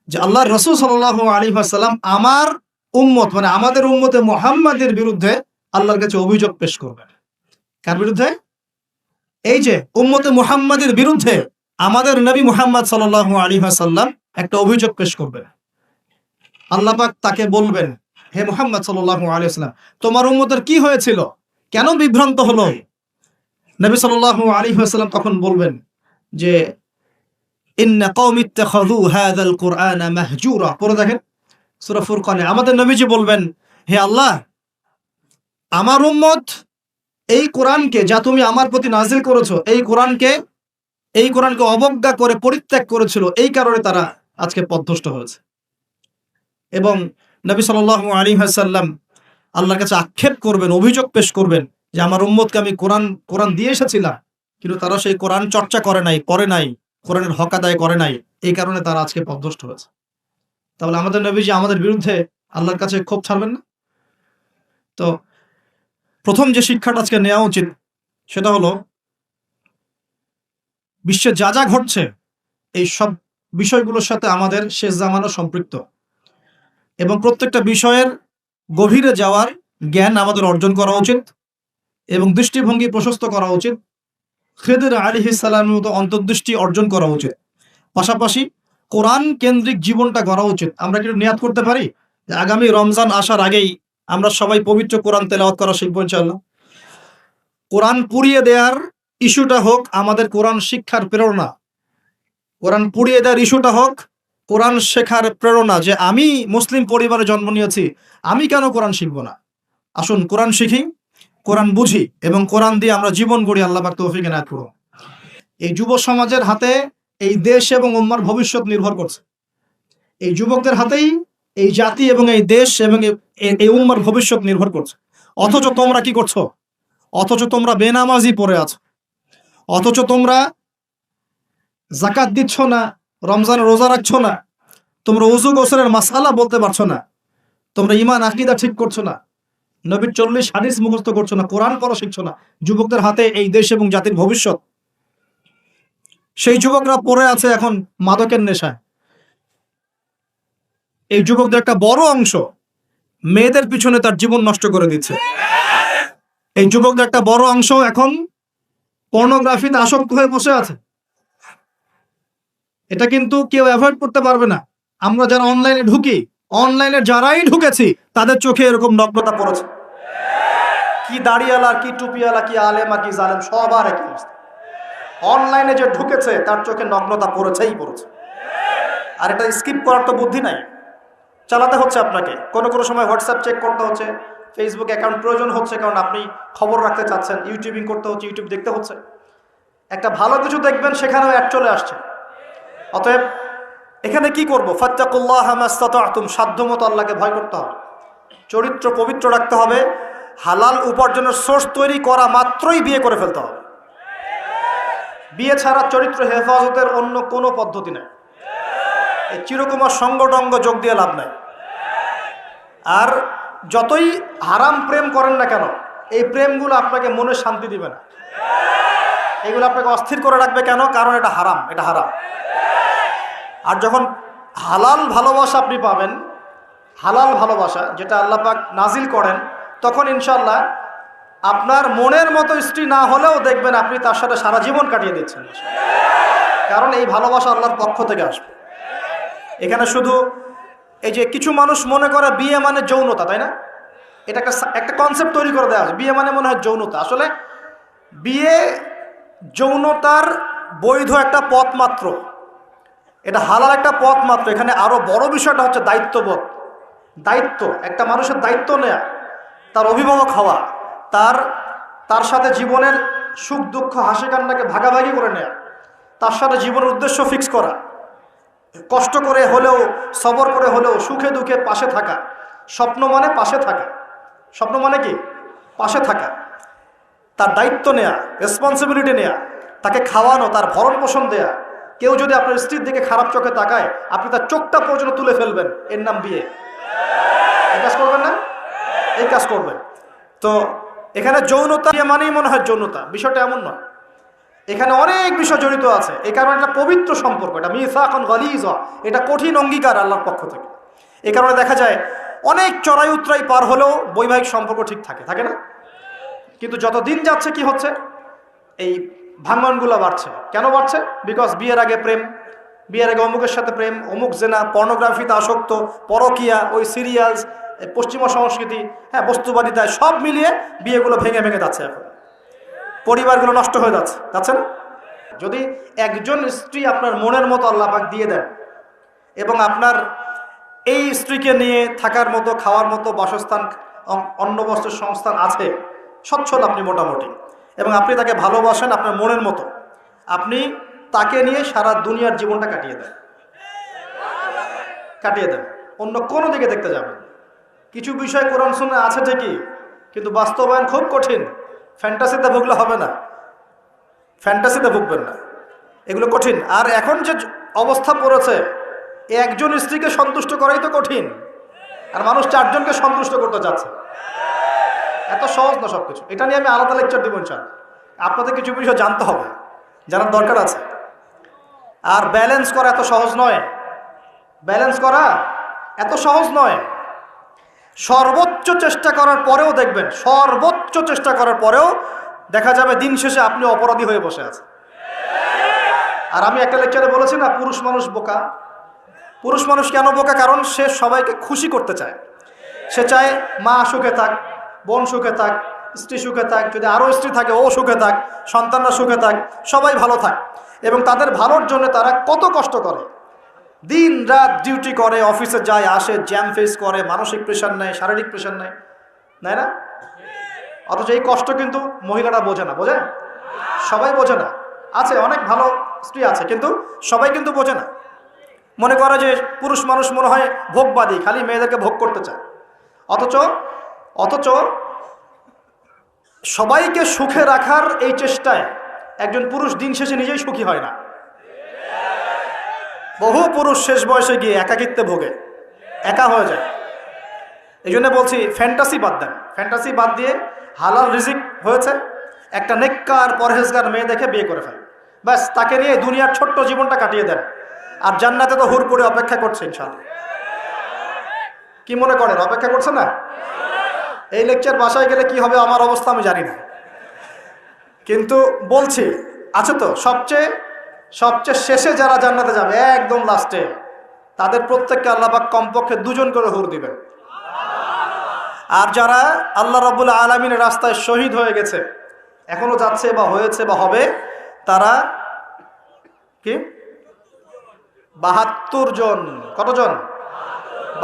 যে আল্লাহর রাসূল সাল্লাল্লাহু আলাইহি ওয়াসাল্লাম আমার উম্মত, মানে আমাদের উম্মতে মুহাম্মাদের বিরুদ্ধে আল্লাহর কাছে অভিযোগ পেশ করবেন। কার বিরুদ্ধে? এই যে উম্মতে মুহাম্মাদের বিরুদ্ধে আমাদের নবী মুহাম্মদ সাল্লাল্লাহু আলাইহি ওয়াসাল্লাম একটা অভিযোগ পেশ করবেন। আল্লাহ পাক তাকে বলবেন, হে মুহাম্মদ সাল্লাল্লাহু আলাইহি ওয়াসাল্লাম, তোমার উম্মতের কি হয়েছিল, কেন বিভ্রান্ত হলো? নবী সাল্লাল্লাহু আলাইহি ওয়াসাল্লাম তখন বলবেন যে ইন্না কওমি ইত্তাখাযু হাযাল কুরআনা মাহজুরা। পড়ে দেখেন সূরা ফুরকানে আমাদের নবীজি বলবেন, হে আল্লাহ, আমার উম্মত এই কোরআনকে, যা তুমি আমার প্রতি নাজিল করেছো, এই কোরআনকে অবজ্ঞা করে পরিত্যাগ করেছিল, এই কারণে তারা আজকে পথভ্রষ্ট হয়েছে। এবং নবী সাল্লাল্লাহু আলাইহি ওয়াসাল্লাম আল্লাহর কাছে আক্ষেপ করবেন, অভিযোগ পেশ করবেন যে আমার উম্মতকে আমি কোরআন দিয়ে এসেছিলাম, কিন্তু তারা সেই কোরআন চর্চা করে নাই, পড়ে নাই, কোরআনের হক আদায় করে নাই, এই কারণে তারা আজকে পথভ্রষ্ট হয়েছে। তাহলে আমাদের নবীজি আমাদের বিরুদ্ধে আল্লাহর কাছে ক্ষোভ ছাড়বেন না? তো প্রথম যে শিক্ষাটা আজকে নেওয়া উচিত সেটা হলো, বিশ্বে যা যা ঘটছে এই সব বিষয়গুলোর সাথে আমাদের শেষ জামানা সম্পৃক্ত, এবং প্রত্যেকটা বিষয়ের গভীরে যাওয়ার জ্ঞান আমাদের অর্জন করা উচিত এবং দৃষ্টিভঙ্গি প্রশস্ত করা উচিত। খিদর আলাইহিস সালামের মতো অন্তর্দৃষ্টি অর্জন করা উচিত। পাশাপাশি কোরআন কেন্দ্রিক জীবনটা গড়া উচিত। আমরা কি নিয়াত করতে পারি যে আগামী রমজান আসার আগেই আমরা সবাই পবিত্র কোরআন তেলাওয়াত করা শিখবো ইনশাআল্লাহ? কোরআন পুড়িয়ে দেওয়ার ইস্যুটা হোক আমাদের কোরআন শিক্ষার প্রেরণা, কোরআন পুড়িয়ে দেওয়ার ইস্যুটা হোক কোরআন শেখার প্রেরণা, যে আমি মুসলিম পরিবারে জন্ম নিয়েছি, আমি কেন কোরআন শিখবো না? আসুন কোরআন শিখি, কোরআন বুঝি এবং কোরআন দিয়ে আমরা জীবন গড়ি। আল্লাহ পাক তৌফিক এনায়েত করুন। এই যুব সমাজের হাতে এই দেশ এবং উম্মার ভবিষ্যৎ নির্ভর করছে। এই যুবকদের হাতেই এই জাতি এবং এই দেশ এবং এই উম্মার ভবিষ্যৎ নির্ভর করছে। অথচ তোমরা কি করছো? অথচ তোমরা বেনামাজি পড়ে আছো, অথচ তোমরা যাকাত দিচ্ছ না, রমজানের রোজা রাখছো না, তোমরা ওযু গোসলের মাসআলা বলতে পারছো না, তোমরা ঈমান আকীদা ঠিক করছো না, নবীর 40 হাদিস মুখস্থ করছো না, কোরআন পড়া শিখছো না। যুবকদের হাতে এই দেশ এবং জাতির ভবিষ্যৎ। সেই যুবকরা পড়ে আছে এখন মাদকের নেশায়। এই যুবকদের একটা বড় অংশ মেয়েদের পিছনে তার জীবন নষ্ট করে দিচ্ছে। এই যুবকদের একটা বড় অংশ এখন পর্নোগ্রাফিতে আসক্ত হয়ে বসে আছে। এটা কিন্তু কেউ অ্যাভয়েড করতে পারবে না। আমরা যারা অনলাইনে ঢুকি, অনলাইনে যারাই ঢুকেছি তাদের চোখে এরকম নগ্নতা পড়েছে। কি দাড়িওয়ালা, কি টুপিওয়ালা, কি আলেমা, কি জালেম, সবার একই অবস্থা। অনলাইনে যে ঢুকেছে তার চোখে নগ্নতা পড়েছেই পড়েছে। আর এটা স্কিপ করার তো বুদ্ধি নাই, চালাতে হচ্ছে আপনাকে। কোনো কোনো সময় হোয়াটসঅ্যাপ চেক করতে হচ্ছে, ফেসবুক অ্যাকাউন্ট প্রয়োজন হচ্ছে কারণ আপনি খবর রাখতে চাচ্ছেন, ইউটিউবিং করতে হচ্ছে, ইউটিউব দেখতে হচ্ছে। একটা ভালো কিছু দেখবেন সেখানেও অ্যাড চলে আসছে। অতএব এখানে কি করবো? ফাত্তাকুল্লাহ মাস্তাতাতুম, সাধ্যমতো আল্লাহকে ভয় করতে হবে, চরিত্র পবিত্র রাখতে হবে, হালাল উপার্জনের সোর্স তৈরি করা মাত্রই বিয়ে করে ফেলতে হবে। বিয়ে ছাড়া চরিত্র হেফাজতের অন্য কোনো পদ্ধতি নেই। এই চিরকুমার সঙ্গটঙ্গ যোগ দিয়ে লাভ নাই। আর যতই হারাম প্রেম করেন না কেন, এই প্রেমগুলো আপনাকে মনে শান্তি দিবে না, এগুলো আপনাকে অস্থির করে রাখবে। কেন? কারণ এটা হারাম, এটা হারাম। আর যখন হালাল ভালোবাসা আপনি পাবেন, হালাল ভালোবাসা যেটা আল্লাহ পাক নাজিল করেন, তখন ইনশাআল্লাহ আপনার মনের মতো স্ত্রী না হলেও দেখবেন আপনি তার সাথে সারা জীবন কাটিয়ে দিচ্ছেন, কারণ এই ভালোবাসা আল্লাহর পক্ষ থেকে আসবে। এখানে শুধু এই যে কিছু মানুষ মনে করে বিয়ে মানে যৌনতা, তাই না? এটা একটা কনসেপ্ট তৈরি করে দেওয়া আছে, বিয়ে মানে মনে হয় যৌনতা। আসলে বিয়ে যৌনতার বৈধ একটা পথ মাত্র, এটা হালাল একটা পথ মাত্র। এখানে আরো বড় বিষয়টা হচ্ছে দায়িত্ববোধ। দায়িত্ব, একটা মানুষের দায়িত্ব নেয়া, তার অভিভাবক হওয়া, তার সাথে জীবনের সুখ দুঃখ হাসি কান্নাকে ভাগাভাগি করে নেয়া, তার সাথে জীবনের উদ্দেশ্য ফিক্স করা, কষ্ট করে হলেও সবর করে হলেও সুখে দুঃখে পাশে থাকা। স্বপ্ন মানে পাশে থাকা, স্বপ্ন মানে কি? পাশে থাকা। তার দায়িত্ব নেয়া, রেসপন্সিবিলিটি নেয়া, তাকে খাওয়ানো, তার ভরণ পোষণ দেয়া। কেউ যদি আপনার স্ত্রীর দিকে খারাপ চোখে তাকায়, আপনি তার চোখটা পর্যন্ত তুলে ফেলবেন, এর নাম বিয়ে। এই কাজ করবেন না? এই কাজ করবেন। তো এখানে যৌনতা মানেই মনে হয় যৌনতা, বিষয়টা এমন নয়। এখানে অনেক বিষয় জড়িত আছে। এই কারণে এটা পবিত্র সম্পর্ক, এটা মিসাকুন গালিজ, এটা কঠিন অঙ্গীকার আল্লাহর পক্ষ থেকে। এই কারণে দেখা যায় অনেক চড়াই উতরাই পার হলেও বৈবাহিক সম্পর্ক ঠিক থাকে না? কিন্তু যত দিন যাচ্ছে কি হচ্ছে, এই ভাঙনগুলো বাড়ছে। কেন বাড়ছে? বিকজ বিয়ের আগে প্রেম, বিয়ের আগে অমুকের সাথে প্রেম, অমুক জেনা, পর্নোগ্রাফিতে আসক্ত, পরকিয়া, ওই সিরিয়ালস, পশ্চিমা সংস্কৃতি, হ্যাঁ, বস্তুবাদিতায়, সব মিলিয়ে বিয়েগুলো ভেঙে যাচ্ছে। এখন পরিবারগুলো নষ্ট হয়ে যাচ্ছে না? যদি একজন স্ত্রী আপনার মনের মতো আল্লাহ পাক দিয়ে দেন এবং আপনার এই স্ত্রীকে নিয়ে থাকার মতো, খাওয়ার মতো বাসস্থান, অন্ন বস্ত্রের সংস্থান আছে, সচ্ছল আপনি মোটামুটি, এবং আপনি তাকে ভালোবাসেন আপনার মনের মতো, আপনি তাকে নিয়ে সারা দুনিয়ার জীবনটা কাটিয়ে দেন, অন্য কোনো দিকে দেখতে যাবেন। কিছু বিষয় কোরআন সুন্নাহ আছে ঠিকই, কিন্তু বাস্তবায়ন খুব কঠিন। ফ্যান্টাসিতে ভুগলে হবে না, ফ্যান্টাসিতে ভুগবেন না, এগুলো কঠিন। আর এখন যে অবস্থা পড়েছে, একজন স্ত্রীকে সন্তুষ্ট করাই তো কঠিন, আর মানুষ 4 জনকে সন্তুষ্ট করতে যাচ্ছে। এত সহজ না সবকিছু। এটা নিয়ে আমি আলাদা লেকচার দিব ইনশাআল্লাহ। আপনাদের কিছু বিষয় জানতে হবে, জানার দরকার আছে। আর ব্যালেন্স করা এত সহজ নয়, ব্যালেন্স করা এত সহজ নয়। সর্বোচ্চ চেষ্টা করার পরেও দেখবেন, সর্বোচ্চ চেষ্টা করার পরেও দেখা যাবে দিন শেষে আপনি অপরাধী হয়ে বসে আছেন। আর আমি একটা লেকচারে বলেছি না, পুরুষ মানুষ বোকা। পুরুষ মানুষ কেন বোকা? কারণ সে সবাইকে খুশি করতে চায়। সে চায় মা সুখে থাক, বোন সুখে থাক, স্ত্রী সুখে থাক, যদি আরও স্ত্রী থাকে ও সুখে থাক, সন্তানরা সুখে থাক, সবাই ভালো থাক। এবং তাদের ভালোর জন্য তারা কত কষ্ট করে, দিন রাত ডিউটি করে, অফিসে যায় আসে, জ্যাম ফেস করে, মানসিক প্রেশার নেয়, শারীরিক প্রেশার নেয়, নেয় না? অথচ এই কষ্ট কিন্তু মহিলারা বোঝে না, বোঝে? সবাই বোঝে না। আছে অনেক ভালো স্ত্রী আছে, কিন্তু সবাই কিন্তু বোঝে না। মনে করে যে পুরুষ মানুষ মনে হয় ভোগবাদী, খালি মেয়েদেরকে ভোগ করতে চায়। অথচ সবাইকে সুখে রাখার এই চেষ্টায় একজন পুরুষ দিন শেষে নিজেই সুখী হয় না। বহু পুরুষ শেষ বয়সে গিয়ে একাকিত্বে ভোগে, একা হয়ে যায়। এই জন্য বলছি, ফ্যান্টাসি বাদ দেন। ফ্যান্টাসি বাদ দিয়ে হালাল রিজিক হয়েছে, একটা নেককার পরহেজগার মেয়ে দেখে বিয়ে করে ফেলেন, ব্যাস তাকে নিয়ে দুনিয়ার ছোট্ট জীবনটা কাটিয়ে দেন। আর জান্নাতে তো হুর করে অপেক্ষা করছে ইনশাআল্লাহ। কি মনে করেন অপেক্ষা করছে না? এই লেকচার বাসায় গেলে কি হবে আমার অবস্থা আমি জানি না, কিন্তু বলছি আছে তো। সবচেয়ে শেষে যারা জান্নাতে যাবে, একদম লাস্টে, তাদের প্রত্যেককে আল্লাহ পাক কমপক্ষে 2 জন করে হুর দিবেন। আর যারা আল্লাহ রাব্বুল আলামিনের রাস্তায় শহীদ হয়ে গেছে, এখনো যাচ্ছে বা হয়েছে বা হবে, তারা কি 72 জন, কতজন?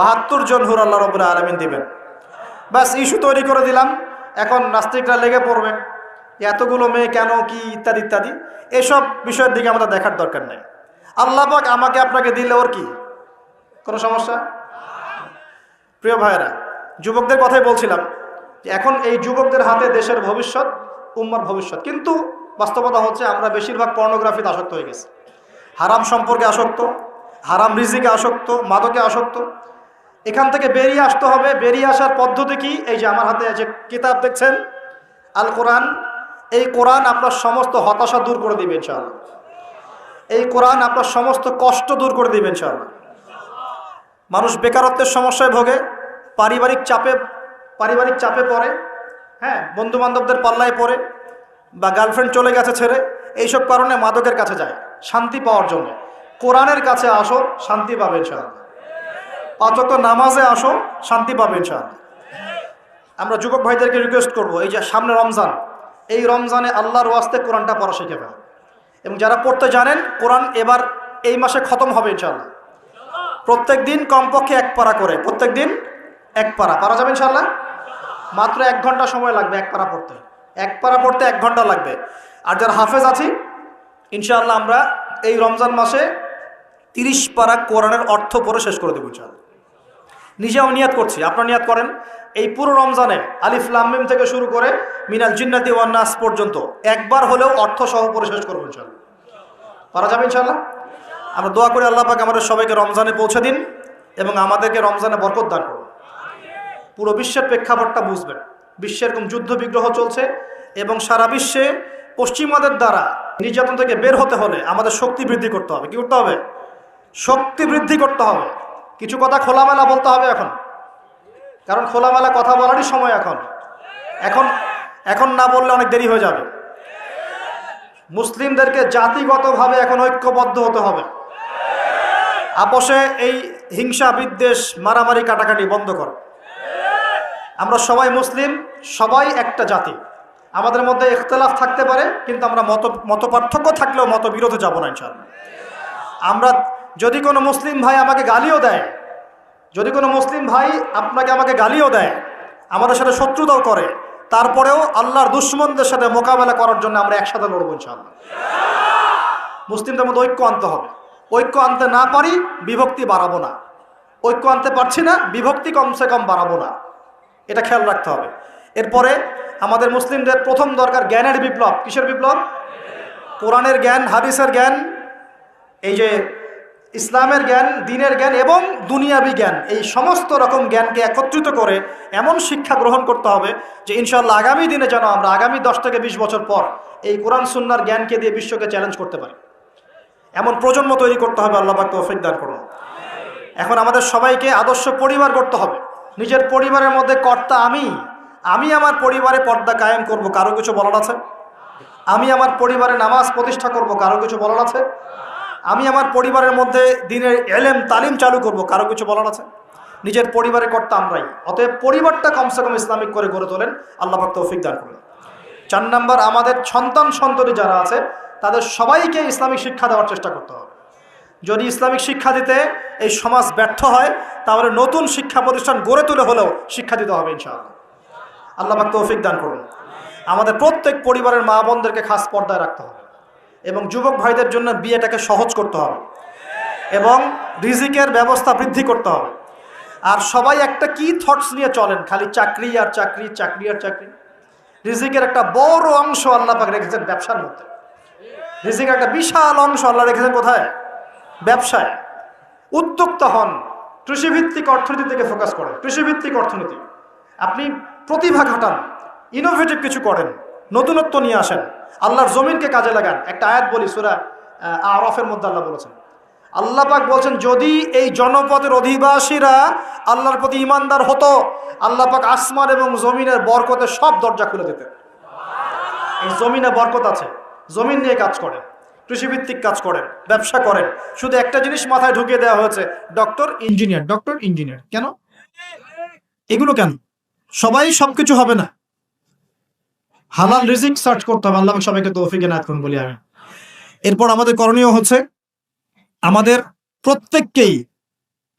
72 জন হুর আল্লাহ রাব্বুল আলামিন দিবেন। বাস ইস্যু তৈরি করে দিলাম, এখন নাস্তিকরা লেগে পড়বে, এতগুলো মেয়ে কেন, কি ইত্যাদি ইত্যাদি। এসব বিষয়ের দিকে আমাদের দেখার দরকার নেই। আল্লাহ পাক আমাকে আপনাকে দিলে ওর কি কোনো সমস্যা? প্রিয় ভাইয়েরা, যুবকদের কথাই বলছিলাম যে এখন এই যুবকদের হাতে দেশের ভবিষ্যৎ, উম্মার ভবিষ্যৎ। কিন্তু বাস্তবতা হচ্ছে আমরা বেশিরভাগ পর্নোগ্রাফিতে আসক্ত হয়ে গেছি, হারাম সম্পর্কে আসক্ত, হারাম রিজিকে আসক্ত, মাদকে আসক্ত। এখান থেকে বেরিয়ে আসতে হবে। বেরিয়ে আসার পদ্ধতি কি? এই যে আমার হাতে যে কিতাব দেখছেন, আল কোরআন, এই কোরআন আপনার সমস্ত হতাশা দূর করে দিবে ইনশাআল্লাহ। এই কোরআন আপনার সমস্ত কষ্ট দূর করে দিবে ইনশাআল্লাহ। মানুষ বেকারত্বের সমস্যায় ভোগে, পারিবারিক চাপে পড়ে, হ্যাঁ, বন্ধু বান্ধবদের পাল্লায় পড়ে বা গার্লফ্রেন্ড চলে গেছে ছেড়ে, এইসব কারণে মাদকের কাছে যায় শান্তি পাওয়ার জন্য। কোরআনের কাছে আসো, শান্তি পাবে ইনশাআল্লাহ। 5 ওয়াক্ত নামাজে আসো, শান্তি পাবে ইনশাআল্লাহ। আমরা যুবক ভাইদেরকে রিকোয়েস্ট করব, এই যে সামনে রমজান, এই রমজানে আল্লাহর ওয়াস্তে কোরআনটা পড়া শিখে ফেলেন। এবং যারা পড়তে জানেন, কোরআন এবার এই মাসে খতম হবে ইনশাআল্লাহ। প্রত্যেক দিন কমপক্ষে 1 পারা করে, প্রত্যেক দিন 1 পারা পারা যাবে ইনশাআল্লাহ। মাত্র 1 ঘন্টা সময় লাগবে 1 পারা পড়তে, 1 পারা পড়তে 1 ঘন্টা লাগবে। আর যারা হাফেজ আছি, ইনশাআল্লাহ আমরা এই রমজান মাসে 30 পারা কোরআনের অর্থ পড়ে শেষ করে দেবো ইনশাআল্লাহ। নিজেও নিয়াত করছি, আপনারা নিয়াত করেন। এই পুরো রমজানে আলিফ লাম মিম থেকে শুরু করে মিনাল জিন্নাতি ওয়ান নাস পর্যন্ত একবার হলেও অর্থ সহ পড়ে শেষ করবো ইনশাআল্লাহ। পারা যাবে ইনশাআল্লাহ। আমরা দোয়া করি আল্লাহ পাক আমাদের সবাইকে রমজানে পৌঁছে দিন এবং আমাদেরকে রমজানে বরকত দান করুন। পুরো বিশ্বের প্রেক্ষাপটটা বুঝবেন। বিশ্বে এরকম যুদ্ধ বিগ্রহ চলছে এবং সারা বিশ্বে পশ্চিমাদের দ্বারা নির্যাতন থেকে বের হতে হলে আমাদের শক্তি বৃদ্ধি করতে হবে। কি করতে হবে? শক্তি বৃদ্ধি করতে হবে। কিছু কথা খোলামেলা বলতে হবে এখন, কারণ খোলামেলা কথা বলারই সময় এখন। এখন এখন না বললে অনেক দেরি হয়ে যাবে। মুসলিমদেরকে জাতিগতভাবে এখন ঐক্যবদ্ধ হতে হবে। আপোষে এই হিংসা বিদ্বেষ মারামারি কাটাকাটি বন্ধ কর। আমরা সবাই মুসলিম, সবাই একটা জাতি। আমাদের মধ্যে ইখতিলাফ থাকতে পারে, কিন্তু আমরা মত পার্থক্য থাকলেও মতবিরোধে যাব না ইনশাআল্লাহ। আমরা যদি কোনো মুসলিম ভাই আমাকে গালিও দেয়, যদি কোনো মুসলিম ভাই আপনাকে আমাকে গালিও দেয়, আমাদের সাথে শত্রুতাও করে, তারপরেও আল্লাহর দুশমনদের সাথে মোকাবেলা করার জন্য আমরা একসাথে লড়বো ইনশাআল্লাহ। মুসলিমদের মধ্যে ঐক্য আনতে হবে। ঐক্য আনতে না পারি, বিভক্তি বাড়াবো না। ঐক্য আনতে পারছি না, বিভক্তি কমসে কম বাড়াবো না। এটা খেয়াল রাখতে হবে। এরপরে আমাদের মুসলিমদের প্রথম দরকার জ্ঞানের বিপ্লব। কিসের বিপ্লব? কোরআনের জ্ঞান, হাদিসের জ্ঞান, এই যে ইসলামের জ্ঞান, দ্বীনের জ্ঞান এবং দুনিয়াবি জ্ঞান, এই সমস্ত রকম জ্ঞানকে একত্রিত করে এমন শিক্ষা গ্রহণ করতে হবে যে ইনশাআল্লাহ আগামী দিনে যেন আমরা আগামী 10 থেকে 20 বছর পর এই কোরআন সুন্নাহর জ্ঞানকে দিয়ে বিশ্বকে চ্যালেঞ্জ করতে পারি। এমন প্রজন্ম তৈরি করতে হবে। আল্লাহ পাক তৌফিক দান করুন। এখন আমাদের সবাইকে আদর্শ পরিবার করতে হবে। নিজের পরিবারের মধ্যে কর্তা আমি আমার পরিবারে পর্দা কায়েম করব, কারো কিছু বলার আছে? আমি আমার পরিবারে নামাজ প্রতিষ্ঠা করব, কারো কিছু বলার আছে? আমি আমার পরিবারের মধ্যে দ্বীনের ইলম তালিম চালু করব, কারো কিছু বলার আছে? নিজের পরিবারের কর্তা আমরাই। অতএব পরিবারটা কমসে কম ইসলামিক করে গড়ে তোলেন। আল্লাহ পাক তৌফিক দান করুন। 4 নাম্বার, আমাদের সন্তান যারা আছে তাদের সবাইকে ইসলামিক শিক্ষা দেওয়ার চেষ্টা করতে হবে। যদি ইসলামিক শিক্ষা দিতে এই সমাজ ব্যর্থ হয়, তাহলে নতুন শিক্ষা প্রতিষ্ঠান গড়ে তুলে হলেও শিক্ষা দিতে হবে ইনশাআল্লাহ। আল্লাহ পাক তৌফিক দান করুন। আমাদের প্রত্যেক পরিবারের মা বোনদেরকে খাস পর্দায় রাখতে হবে এবং যুবক ভাইদের জন্য বিয়েটাকে সহজ করতে হবে এবং রিজিকের ব্যবস্থা বৃদ্ধি করতে হবে। আর সবাই একটা কি থটস নিয়ে চলেন, খালি চাকরি আর চাকরি, চাকরি আর চাকরি। রিজিকের একটা বড় অংশ আল্লাহ পাক রেখেছেন ব্যবসার মধ্যে। রিজিকের একটা বিশাল অংশ আল্লাহ রেখেছেন কোথায়? ব্যবসায়। উদ্যোক্তা হন, কৃষিভিত্তিক অর্থনীতি থেকে ফোকাস করেন। কৃষিভিত্তিক অর্থনীতি, আপনি প্রতিভা খাটান, ইনোভেটিভ কিছু করেন, নতুনত্ব নিয়ে আসেন, আল্লাহর জমিনকে কাজে লাগান। একটা আয়াত বলি, সূরা আরাফের মধ্যে আল্লাহ বলেছেন, আল্লাহ পাক বলছেন, যদি এই জনপদের অধিবাসীরা আল্লাহর প্রতি ইমানদার হতো, আল্লাহ পাক আসমান এবং জমিনের বরকতের সব দরজা খুলে দিতেন। এই জমিনে বরকত আছে, জমিন নিয়ে কাজ করেন, কৃষিভিত্তিক কাজ করেন, ব্যবসা করেন। শুধু একটা জিনিস মাথায় ঢুকিয়ে দেওয়া হয়েছে, ডক্টর ইঞ্জিনিয়ার, ডক্টর ইঞ্জিনিয়ার। কেন এগুলো? কেন সবাই সবকিছু হবে না? হালাল রিজিক সার্চ করতে হবে। আল্লাহ সবাইকে তৌফিক এনায়েত করুন বলি আমি। এরপর আমাদের করণীয় হচ্ছে আমাদের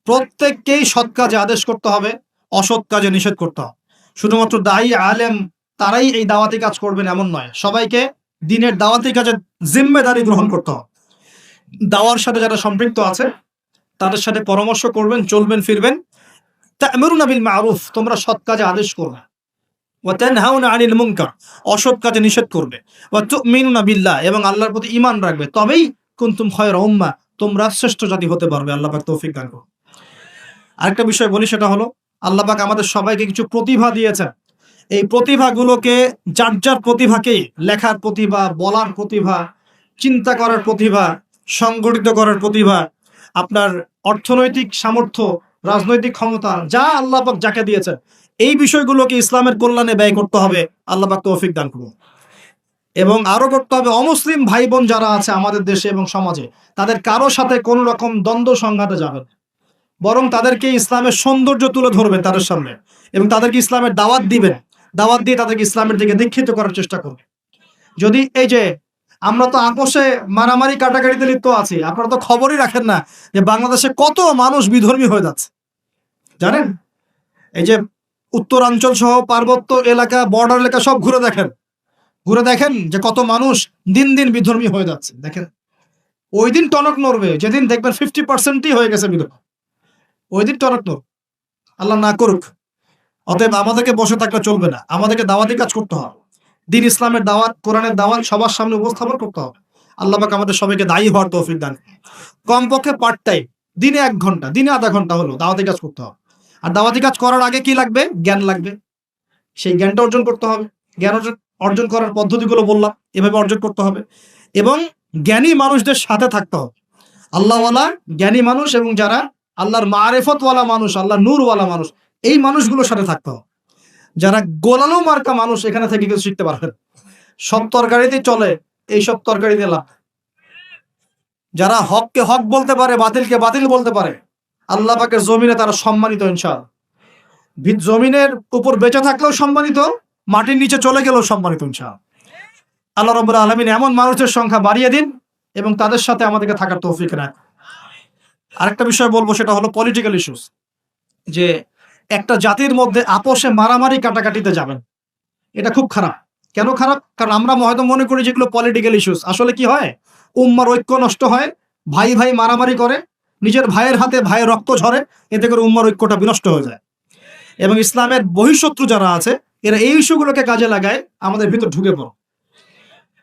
প্রত্যেককেই সৎ কাজে আদেশ করতে হবে, অসৎ কাজে নিষেধ করতে হবে। শুধুমাত্র দায়ী আলেম তারাই এই দাওয়াতি কাজ করবেন এমন নয়, সবাইকে দ্বীনের দাওয়াতি কাজে জিম্মেদারি গ্রহণ করতে হবে। দাওয়ার সাথে যারা সম্পৃক্ত আছে তাদের সাথে পরামর্শ করবেন, চলবেন ফিরবেন। তা'মুরুনা বিল মা'রুফ, তোমরা সৎ কাজে আদেশ করবে। ওয়া তানহাউনা আনিল মুনকার, অসৎ কাজে নিষেধ করবে। ওয়া তু'মিনুনা বিল্লাহ, এবং আল্লাহর প্রতি ঈমান রাখবে। তবেই কুনতুম খায়রা উম্মাহ, তোমরা শ্রেষ্ঠ জাতি হতে পারবে। আল্লাহ পাক তৌফিক দান করুন। আরেকটা বিষয় বলি, সেটা হলো আল্লাহ পাক আমাদের সবাইকে কিছু প্রতিভা দিয়েছেন। এই প্রতিভাগুলোকে, যার যার প্রতিভাকেই, লেখার প্রতিভা, বলার প্রতিভা, চিন্তা করার প্রতিভা, সংগঠিত করার প্রতিভা, আপনার অর্থনৈতিক সামর্থ্য, রাজনৈতিক ক্ষমতা, যা আল্লাহ পাক যাকে দিয়েছেন, এই বিষয়গুলোকে ইসলামের কল্যাণে ব্যয় করতে হবে। আল্লাহ পাক তৌফিক দান করুন। এবং আরো করতে হবে, অমুসলিম ভাই বোন যারা আছে আমাদের দেশে এবং সমাজে, তাদের কারো সাথে কোনো রকম দ্বন্দ্ব সংঘাতে যাবেন, বরং তাদেরকে ইসলামের সৌন্দর্য তুলে ধরবেন তাদের সামনে, এবং তাদেরকে ইসলামের দাওয়াত দিবেন। দাওয়াত দিয়ে তাদেরকে ইসলামের দিকে দীক্ষিত করার চেষ্টা করবেন। যদি এই যে আমরা তো আপোষে মারামারি কাটাকাটিতে লিপ্ত আছি, আপনারা তো খবরই রাখেন না যে বাংলাদেশে কত মানুষ বিধর্মী হয়ে যাচ্ছে, জানেন? এই যে উত্তরাঞ্চল সহ পার্বত্য এলাকা, বর্ডার এলাকা সব ঘুরে দেখেন যে কত মানুষ দিন দিন বিধর্মী হয়ে যাচ্ছে। দেখেন, ওই দিন টনক নড়বে যেদিন দেখবেন 50%ই হয়ে গেছে বিধর্মী। ওই দিন টনক নড়বে, আল্লাহ না করুক। অতএব আমাদেরকে বসে থাকলে চলবে না, আমাদেরকে দাওয়াতি কাজ করতে হবে। দিন ইসলামের দাওয়াত, কোরআনের দাওয়াত সবার সামনে উপস্থাপন করতে হবে। আল্লাহ পাক আমাদের সবাইকে দায়ী হওয়ার তৌফিক দান। কমপক্ষে পার্ট টাইম, দিনে 1 ঘন্টা, দিনে আধা ঘন্টা হলো দাওয়াতি কাজ করতে হবে। আর দাওয়াতি কাজ করার আগে কি লাগবে? জ্ঞান লাগবে। সেই জ্ঞানটা অর্জন করতে হবে। জ্ঞান অর্জন করার পদ্ধতিগুলো বললাম, এভাবে অর্জন করতে হবে। এবং জ্ঞানী মানুষদের সাথে থাকতে হবে। আল্লাহওয়ালা জ্ঞানী মানুষ এবং যারা আল্লাহর মারেফতওয়ালা মানুষ, আল্লাহ নূরওয়ালা মানুষ, এই মানুষগুলোর সাথে থাকতে হবে। যারা গোলালো মার্কা মানুষ, এখানে থেকে কিছু শিখতে পারবেন। সব তরকারিতে চলে, এই সব তরকারিতে লাভ। যারা হককে হক বলতে পারে, বাতিলকে বাতিল বলতে পারে, আল্লাহ পাকের জমিনে তারা সম্মানিত ইনশাআল্লাহ। জমিনের উপর বেঁচে থাকলেও সম্মানিত, মাটির নিচে চলে গেলেও সম্মানিত ইনশাআল্লাহ। আল্লাহ রাব্বুল আলামিন এমন মানুষের সংখ্যা বাড়িয়ে দিন এবং তাদের সাথে আমাদেরকে থাকার তৌফিক রাখ। আরেকটা বিষয় বলবো, সেটা হলো পলিটিক্যাল ইস্যুস। যে একটা জাতির মধ্যে আপোষে মারামারি কাটাকাটিতে যাবেন, এটা খুব খারাপ। কেন খারাপ? কারণ আমরা হয়তো মনে করি যেগুলো পলিটিক্যাল ইস্যুস, আসলে কি হয়, উম্মার ঐক্য নষ্ট হয়, ভাই ভাই মারামারি করে, নিজের ভাইয়ের হাতে ভাইয়ের রক্ত ঝরে, এতে করে উম্মার ঐক্যটা বিনষ্ট হয়ে যায়। এবং ইসলামের বহিঃশত্রু যারা আছে, এরা এই ইস্যুগুলোকে কাজে লাগায় আমাদের ভিতর ঢুকে পড়ে।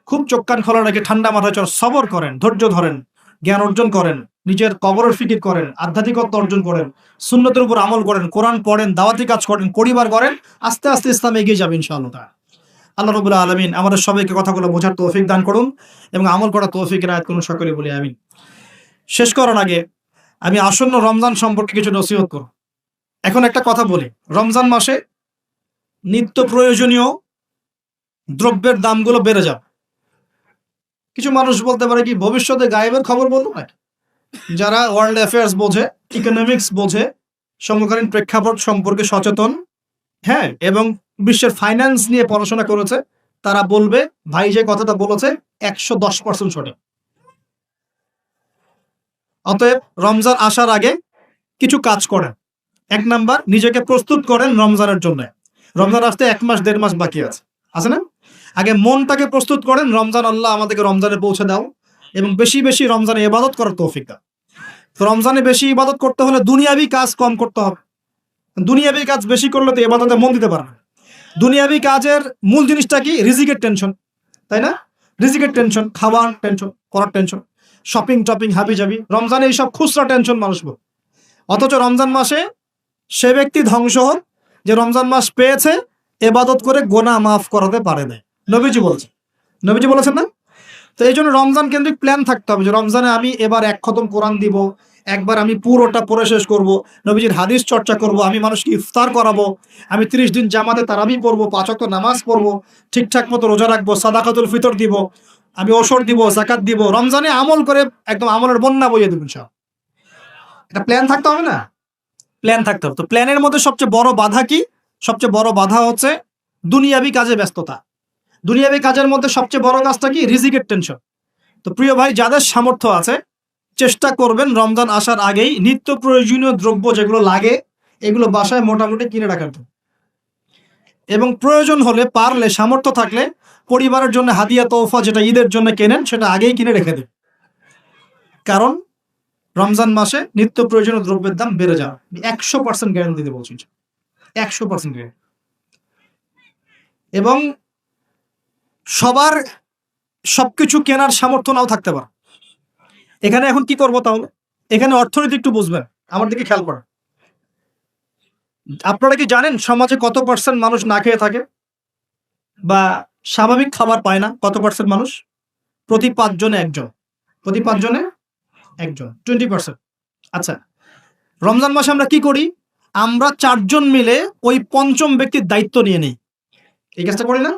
খুব চোখ কান খোলা রেখে ঠান্ডা মাথায় সবর করেন, ধৈর্য ধরেন, জ্ঞান অর্জন করেন, নিজের কবরের ফিকির করেন, আধ্যাত্মিকত্ব অর্জন করেন, সুন্নতের উপর আমল করেন, কোরআন পড়েন, দাওয়াতি কাজ করেন, পরিবার করেন, আস্তে আস্তে ইসলাম এগিয়ে যাবে ইনশাআল্লাহ। আল্লাহ রাব্বুল আলামিন আমাদের সবাইকে কথাগুলো বোঝার তৌফিক দান করুন এবং আমল করার তৌফিক এনায়েত করুন, সকলে বলি আমিন। শেষ করার আগে আমি আসন্ন রমজান সম্পর্কে কিছু নসিহত করব। এখন একটা কথা বলি, রমজান মাসে নিত্য প্রয়োজনীয় দ্রব্যের দামগুলো বেড়ে যাবে। কিছু মানুষ বলতে পারে কি ভবিষ্যতে গায়েবের খবর বলবো না? যারা ওয়ার্ল্ড অ্যাফেয়ার্স বোঝে, ইকোনমিক্স বোঝে, সমকালীন প্রেক্ষাপট সম্পর্কে সচেতন, হ্যাঁ, এবং বিশ্বের ফাইন্যান্স নিয়ে পড়াশোনা করেছে, তারা বলবে ভাই যে কথাটা বলেছে 110% সঠিক। অতএব রমজান আসার আগে কিছু কাজ করেন। 1 নাম্বার, নিজেকে প্রস্তুত করেন রমজানের জন্য। রমজান আসতে 1 মাস 1.5 মাস বাকি আছে না? আগে মনটাকে প্রস্তুত করেন, রমজান আল্লাহ আমাদেরকে রমজানে পৌঁছে দাও এবং বেশি বেশি রমজানে ইবাদত করার তৌফিক দাও। তো রমজানে বেশি ইবাদত করতে হলে দুনিয়াবি কাজ কম করতে হবে। দুনিয়াবি কাজ বেশি করলে তো ইবাদতে মন দিতে পারবে। দুনিয়াবি কাজের মূল জিনিসটা কি? রিজিকের টেনশন, তাই না? রিজিকের টেনশন, খাওয়ার টেনশন, পড়ার টেনশন, শপিং টপিং হাবি জাবি, রমজানে এইসব খুচরা টেনশন মানুষ। অথচ রমজান মাসে সে ব্যক্তি ধ্বংস হোক যে রমজান মাস পেয়েছে, ইবাদত করে গুনাহ মাফ করাতে পারে না। নবীজি বলেছেন না? তো এই জন্য রমজান কেন্দ্রিক প্ল্যান থাকতে হবে যে রমজানে আমি এবার 1 খতম কোরআন দিব, একবার আমি পুরোটা পড়ে শেষ করব, নবীজির হাদিস চর্চা করব, আমি মানুষকে ইফতার করাবো, আমি 30 দিন জামাতে তারাবি পড়বো, 5 ওয়াক্ত নামাজ পড়বো, ঠিকঠাক মতো রোজা রাখবো, সাদাকাতুল ফিতর দিব, আমি ওশর দিব, যাকাত দিব, রমজানে আমল করে একদম আমলের বন্যা বইয়ে দেবেন সব। এটা প্ল্যান থাকতে হবে না? প্ল্যান থাকতে হবে। তো প্ল্যানের মধ্যে সবচেয়ে বড় বাধা কি? সবচেয়ে বড় বাধা হচ্ছে দুনিয়াবি কাজে ব্যস্ততা। দুনিয়াবি কাজের মধ্যে সবচেয়ে বড় কাজটা কি? রিজিকের টেনশন। তো প্রিয় ভাই, যাদের সামর্থ্য আছে চেষ্টা করবেন রমজান আসার আগেই নিত্য প্রয়োজনীয় দ্রব্য যেগুলো লাগে এগুলো বাসায় মোটামুটি কিনে রাখার জন্য, এবং প্রয়োজন হলে পারলে সামর্থ্য থাকলে পরিবারের জন্য হাদিয়া তোহফা যেটা ঈদের জন্য কেনেন সেটা আগেই কিনে রেখে দেন। কারণ রমজান মাসে নিত্য প্রয়োজনীয় দ্রব্যের দাম বেড়ে যাবে, 100% গ্যারান্টি দিতে বলছি, 100% গ্যারান্টি। এবং সবার সবকিছু কেনার সামর্থ্য নাও থাকতে পারে। এখানে এখন কি করবো তাহলে? এখানে অর্থনীতি একটু বুঝবেন, আমার দিকে খেয়াল করেন। আপনারা কি জানেন সমাজে কত % মানুষ না খেয়ে থাকে বা স্বাভাবিক খাবার পায় না? কত % মানুষ? প্রতি 5 জনে 1 জন। প্রতি 5 জনে 1 জন, 20%। আচ্ছা, রমজান মাসে আমরা কি করি? আমরা 4 জন মিলে ওই পঞ্চম ব্যক্তির দায়িত্ব নিয়ে নিই। এই কাজটা করি না?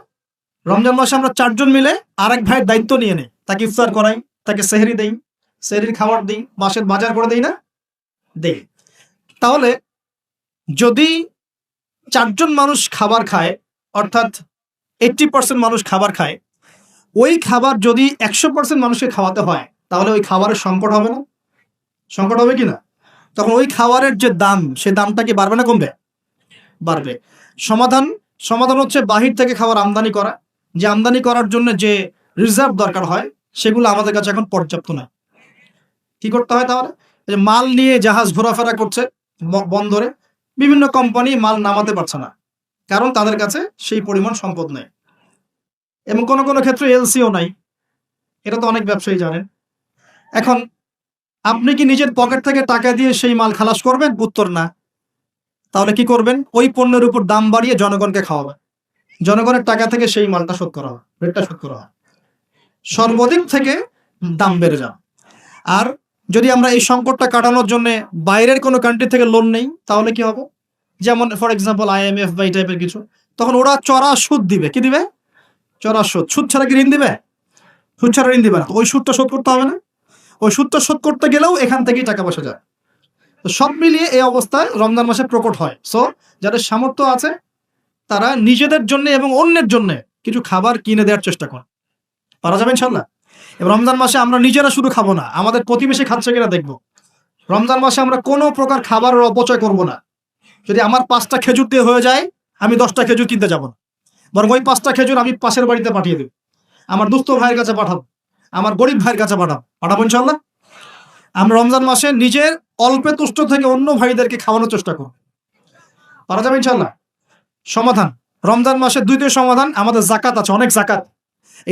রমজান মাসে আমরা 4 জন মিলে আরেক ভাইয়ের দায়িত্ব নিয়ে নিই, তাকে ইফতার করাই, তাকে সেহরি দেই, সেহরির খাবার দিই, মাসের বাজার করে দেই না? দেই। তাহলে যদি 4 জন মানুষ খাবার খায়, অর্থাৎ 80% মানুষ খাবার খায়, ওই খাবার যদি 100% মানুষকে খাওয়াতে হয়, তাহলে ওই খাবারের সংকট হবে না? সংকট হবে কি না? তখন ওই খাবারের যে দাম, সে দামটা কি বাড়বে না কমবে? বাড়বে। সমাধান হচ্ছে বাহির থেকে খাবার আমদানি করা। যে আমদানি করার জন্য যে রিজার্ভ দরকার হয়, সেগুলো আমাদের কাছে এখন পর্যাপ্ত নয়। কি করতে হয় তাহলে? এই যে মাল নিয়ে জাহাজ ঘোরাফেরা করছে বন্দরে, বিভিন্ন কোম্পানি মাল নামাতে পারছে না, কারণ তাদের কাছে সেই পরিমাণ সম্পদ নেই, এবং কোনো কোনো ক্ষেত্রে এলসিও নাই। এটা তো অনেক ব্যবসায়ী জানেন। এখন আপনি কি নিজের পকেট থেকে টাকা দিয়ে সেই মাল খালাস করবেন? উত্তর না। তাহলে কি করবেন? ওই পণ্যের উপর দাম বাড়িয়ে জনগণকে খাওয়াবেন, জনগণের টাকা থেকে সেই মালটা শোধ করা হয়, রেটটা শোধ করা হয়, সর্বাধিক থেকে দাম বেড়ে যাবে। আর যদি আমরা এই সংকটটা কাটানোর জন্য বাইরের কোনো কান্ট্রি থেকে লোন নেই, তাহলে কি হবে? যেমন ফর এক্সাম্পল IMF বা এই টাইপের কিছু, তখন ওরা চড়া সুদ দিবে। কি দিবে? চড়া সুদ। সুদ ছাড়া কি ঋণ দিবে? সুদ ছাড়া ঋণ দিবে না। ওই সুদটা শোধ করতে হবে না? ওই সুদটা শোধ করতে গেলেও এখান থেকেই টাকা পয়সা যায়। তো সব মিলিয়ে এই অবস্থায় রমজান মাসে প্রকট হয়। সো যাদের সামর্থ্য আছে তারা নিজেদের জন্য এবং অন্যের জন্য কিছু খাবার কিনে দেওয়ার চেষ্টা করে। পারা যাবে ইনশাল্লাহ। এবং রমজান মাসে আমরা নিজেরা শুধু খাবো না, আমাদের প্রতিবেশী খাচ্ছে কিনা দেখবো। রমজান মাসে আমরা কোনো প্রকার খাবারের অপচয় করব না। যদি আমার 5টা খেজুর দিয়ে হয়ে যায়, আমি 10টা খেজুর কিনতে যাব না, বরং ওই 5টা খেজুর আমি পাশের বাড়িতে পাঠিয়ে দেব, আমার দুস্থ ভাইয়ের কাছে পাঠাবো, আমার গরিব ভাইয়ের কাছে পাঠাবো ইনশাল্লাহ। আমরা রমজান মাসে নিজের অল্পে তুষ্ট থেকে অন্য ভাইদেরকে খাওয়ানোর চেষ্টা করব। পারা যাবে ইনশাল্লাহ। সমাধান, রমজান মাসে দ্বিতীয় সমাধান, আমাদের জাকাত আছে, অনেক জাকাত।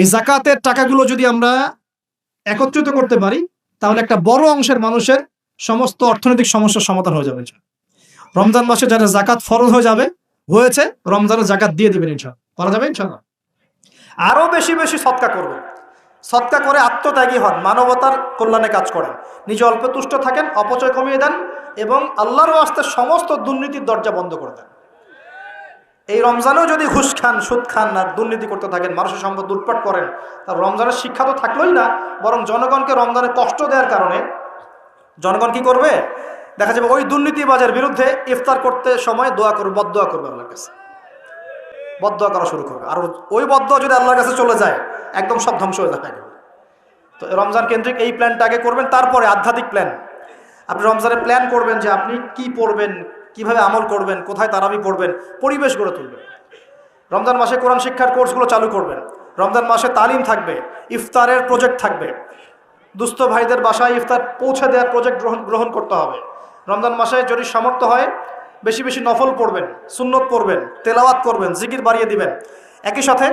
এই জাকাতের টাকাগুলো যদি আমরা একত্রিত করতে পারি, তাহলে একটা বড় অংশের মানুষের সমস্ত অর্থনৈতিক সমস্যার সমাধান হয়ে যাবে ইনশাল্লাহ। রমজান মাসে যারা জাকাত ফরজ হয়েছে রমজানের জাকাত দিয়ে দিবেন ইনশাল্লাহ। পারা যাবে ইনশাল্লাহ। আরো বেশি বেশি সদকা করবেন, সদকা করে আত্মত্যাগী হন, মানবতার কল্যাণে কাজ করেন, নিজে অল্প তুষ্ট থাকেন, অপচয় কমিয়ে দেন, এবং আল্লাহর ওয়াস্তে সমস্ত দুর্নীতির দরজা বন্ধ করে দেন। এই রমজানেও যদি ঘুষ খান, সুদ খান আর দুর্নীতি করতে থাকেন, মানুষের সম্পদ লুটপাট করেন, তার রমজানের শিক্ষা তো থাকলোই না, বরং জনগণকে রমজানে কষ্ট দেওয়ার কারণে জনগণ কি করবে? দেখা যাবে ওই দুর্নীতিবাজের বিরুদ্ধে ইফতার করতে সময় দোয়া করবে, বদদোয়া করবে, আল্লাহর কাছে বদদোয়া করা শুরু করবে। আর ওই বদদোয়া যদি আল্লাহর কাছে চলে যায়, একদম সব ধ্বংস হয়ে যায়। তো রমজান কেন্দ্রিক এই প্ল্যানটা আগে করবেন, তারপরে আধ্যাত্মিক প্ল্যান। আপনি রমজানের প্ল্যান করবেন যে আপনি কি পড়বেন, কিভাবে আমল করবেন, কোথায় তারাবি পড়বেন, পরিবেশ গড়ে তুলবেন। রমজান মাসে কোরআন শিক্ষার কোর্সগুলো চালু করবেন। রমজান মাসে তালিম থাকবে, ইফতারের প্রজেক্ট থাকবে, দুস্থ ভাইদের বাসায় ইফতার পৌঁছে দেওয়ার প্রজেক্ট গ্রহণ করতে হবে। রমজান মাসে যদি সামর্থ্য হয় বেশি বেশি নফল পড়বেন, সুন্নত পড়বেন, তেলাওয়াত করবেন, জিকির বাড়িয়ে দিবেন, একই সাথে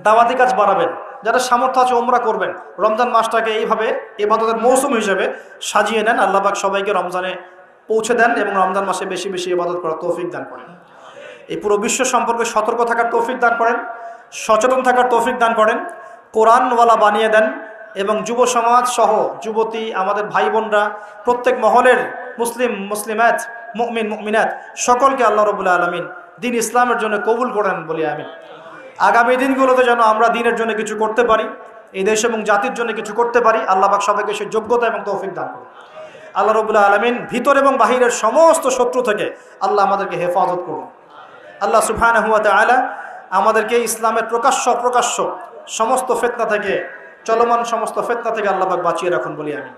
দাওয়াতি কাজ বাড়াবেন। যারা সামর্থ্য আছে ওমরা করবেন। রমজান মাসটাকে এইভাবে ইবাদতের মৌসুম হিসেবে সাজিয়ে নেন। আল্লাহ পাক সবাইকে রমজানে পৌঁছে দেন এবং রমজান মাসে বেশি বেশি ইবাদত করার তৌফিক দান করেন। এই পুরো বিশ্ব সম্পর্কে সতর্ক থাকার তৌফিক দান করেন, সচেতন থাকার তৌফিক দান করেন, কোরআনওয়ালা বানিয়ে দেন, এবং যুব সমাজ সহ যুবতী আমাদের ভাই বোনরা, প্রত্যেক মহলের মুসলিমাত, মুমিন মুমিনাত সকলকে আল্লাহ রাব্বুল আলামিন দ্বীন ইসলামের জন্য কবুল করেন বলি আমিন। আগামী দিনগুলোতে যেন আমরা দ্বীনের জন্য কিছু করতে পারি, এই দেশ এবং জাতির জন্য কিছু করতে পারি, আল্লাহ পাক সবাইকে সেই যোগ্যতা এবং তৌফিক দান করুন। আল্লাহ রাব্বুল আলামিন ভিতর এবং বাহিরের সমস্ত শত্রু থেকে আল্লাহ আমাদেরকে হেফাজত করুন। আল্লাহ সুবহানাহু ওয়া তাআলা আমাদেরকে ইসলামের প্রকাশ্য সমস্ত ফিতনা থেকে, চলমান সমস্ত ফিতনা থেকে আল্লাহ পাক বাঁচিয়ে রাখুন বলি আমিন।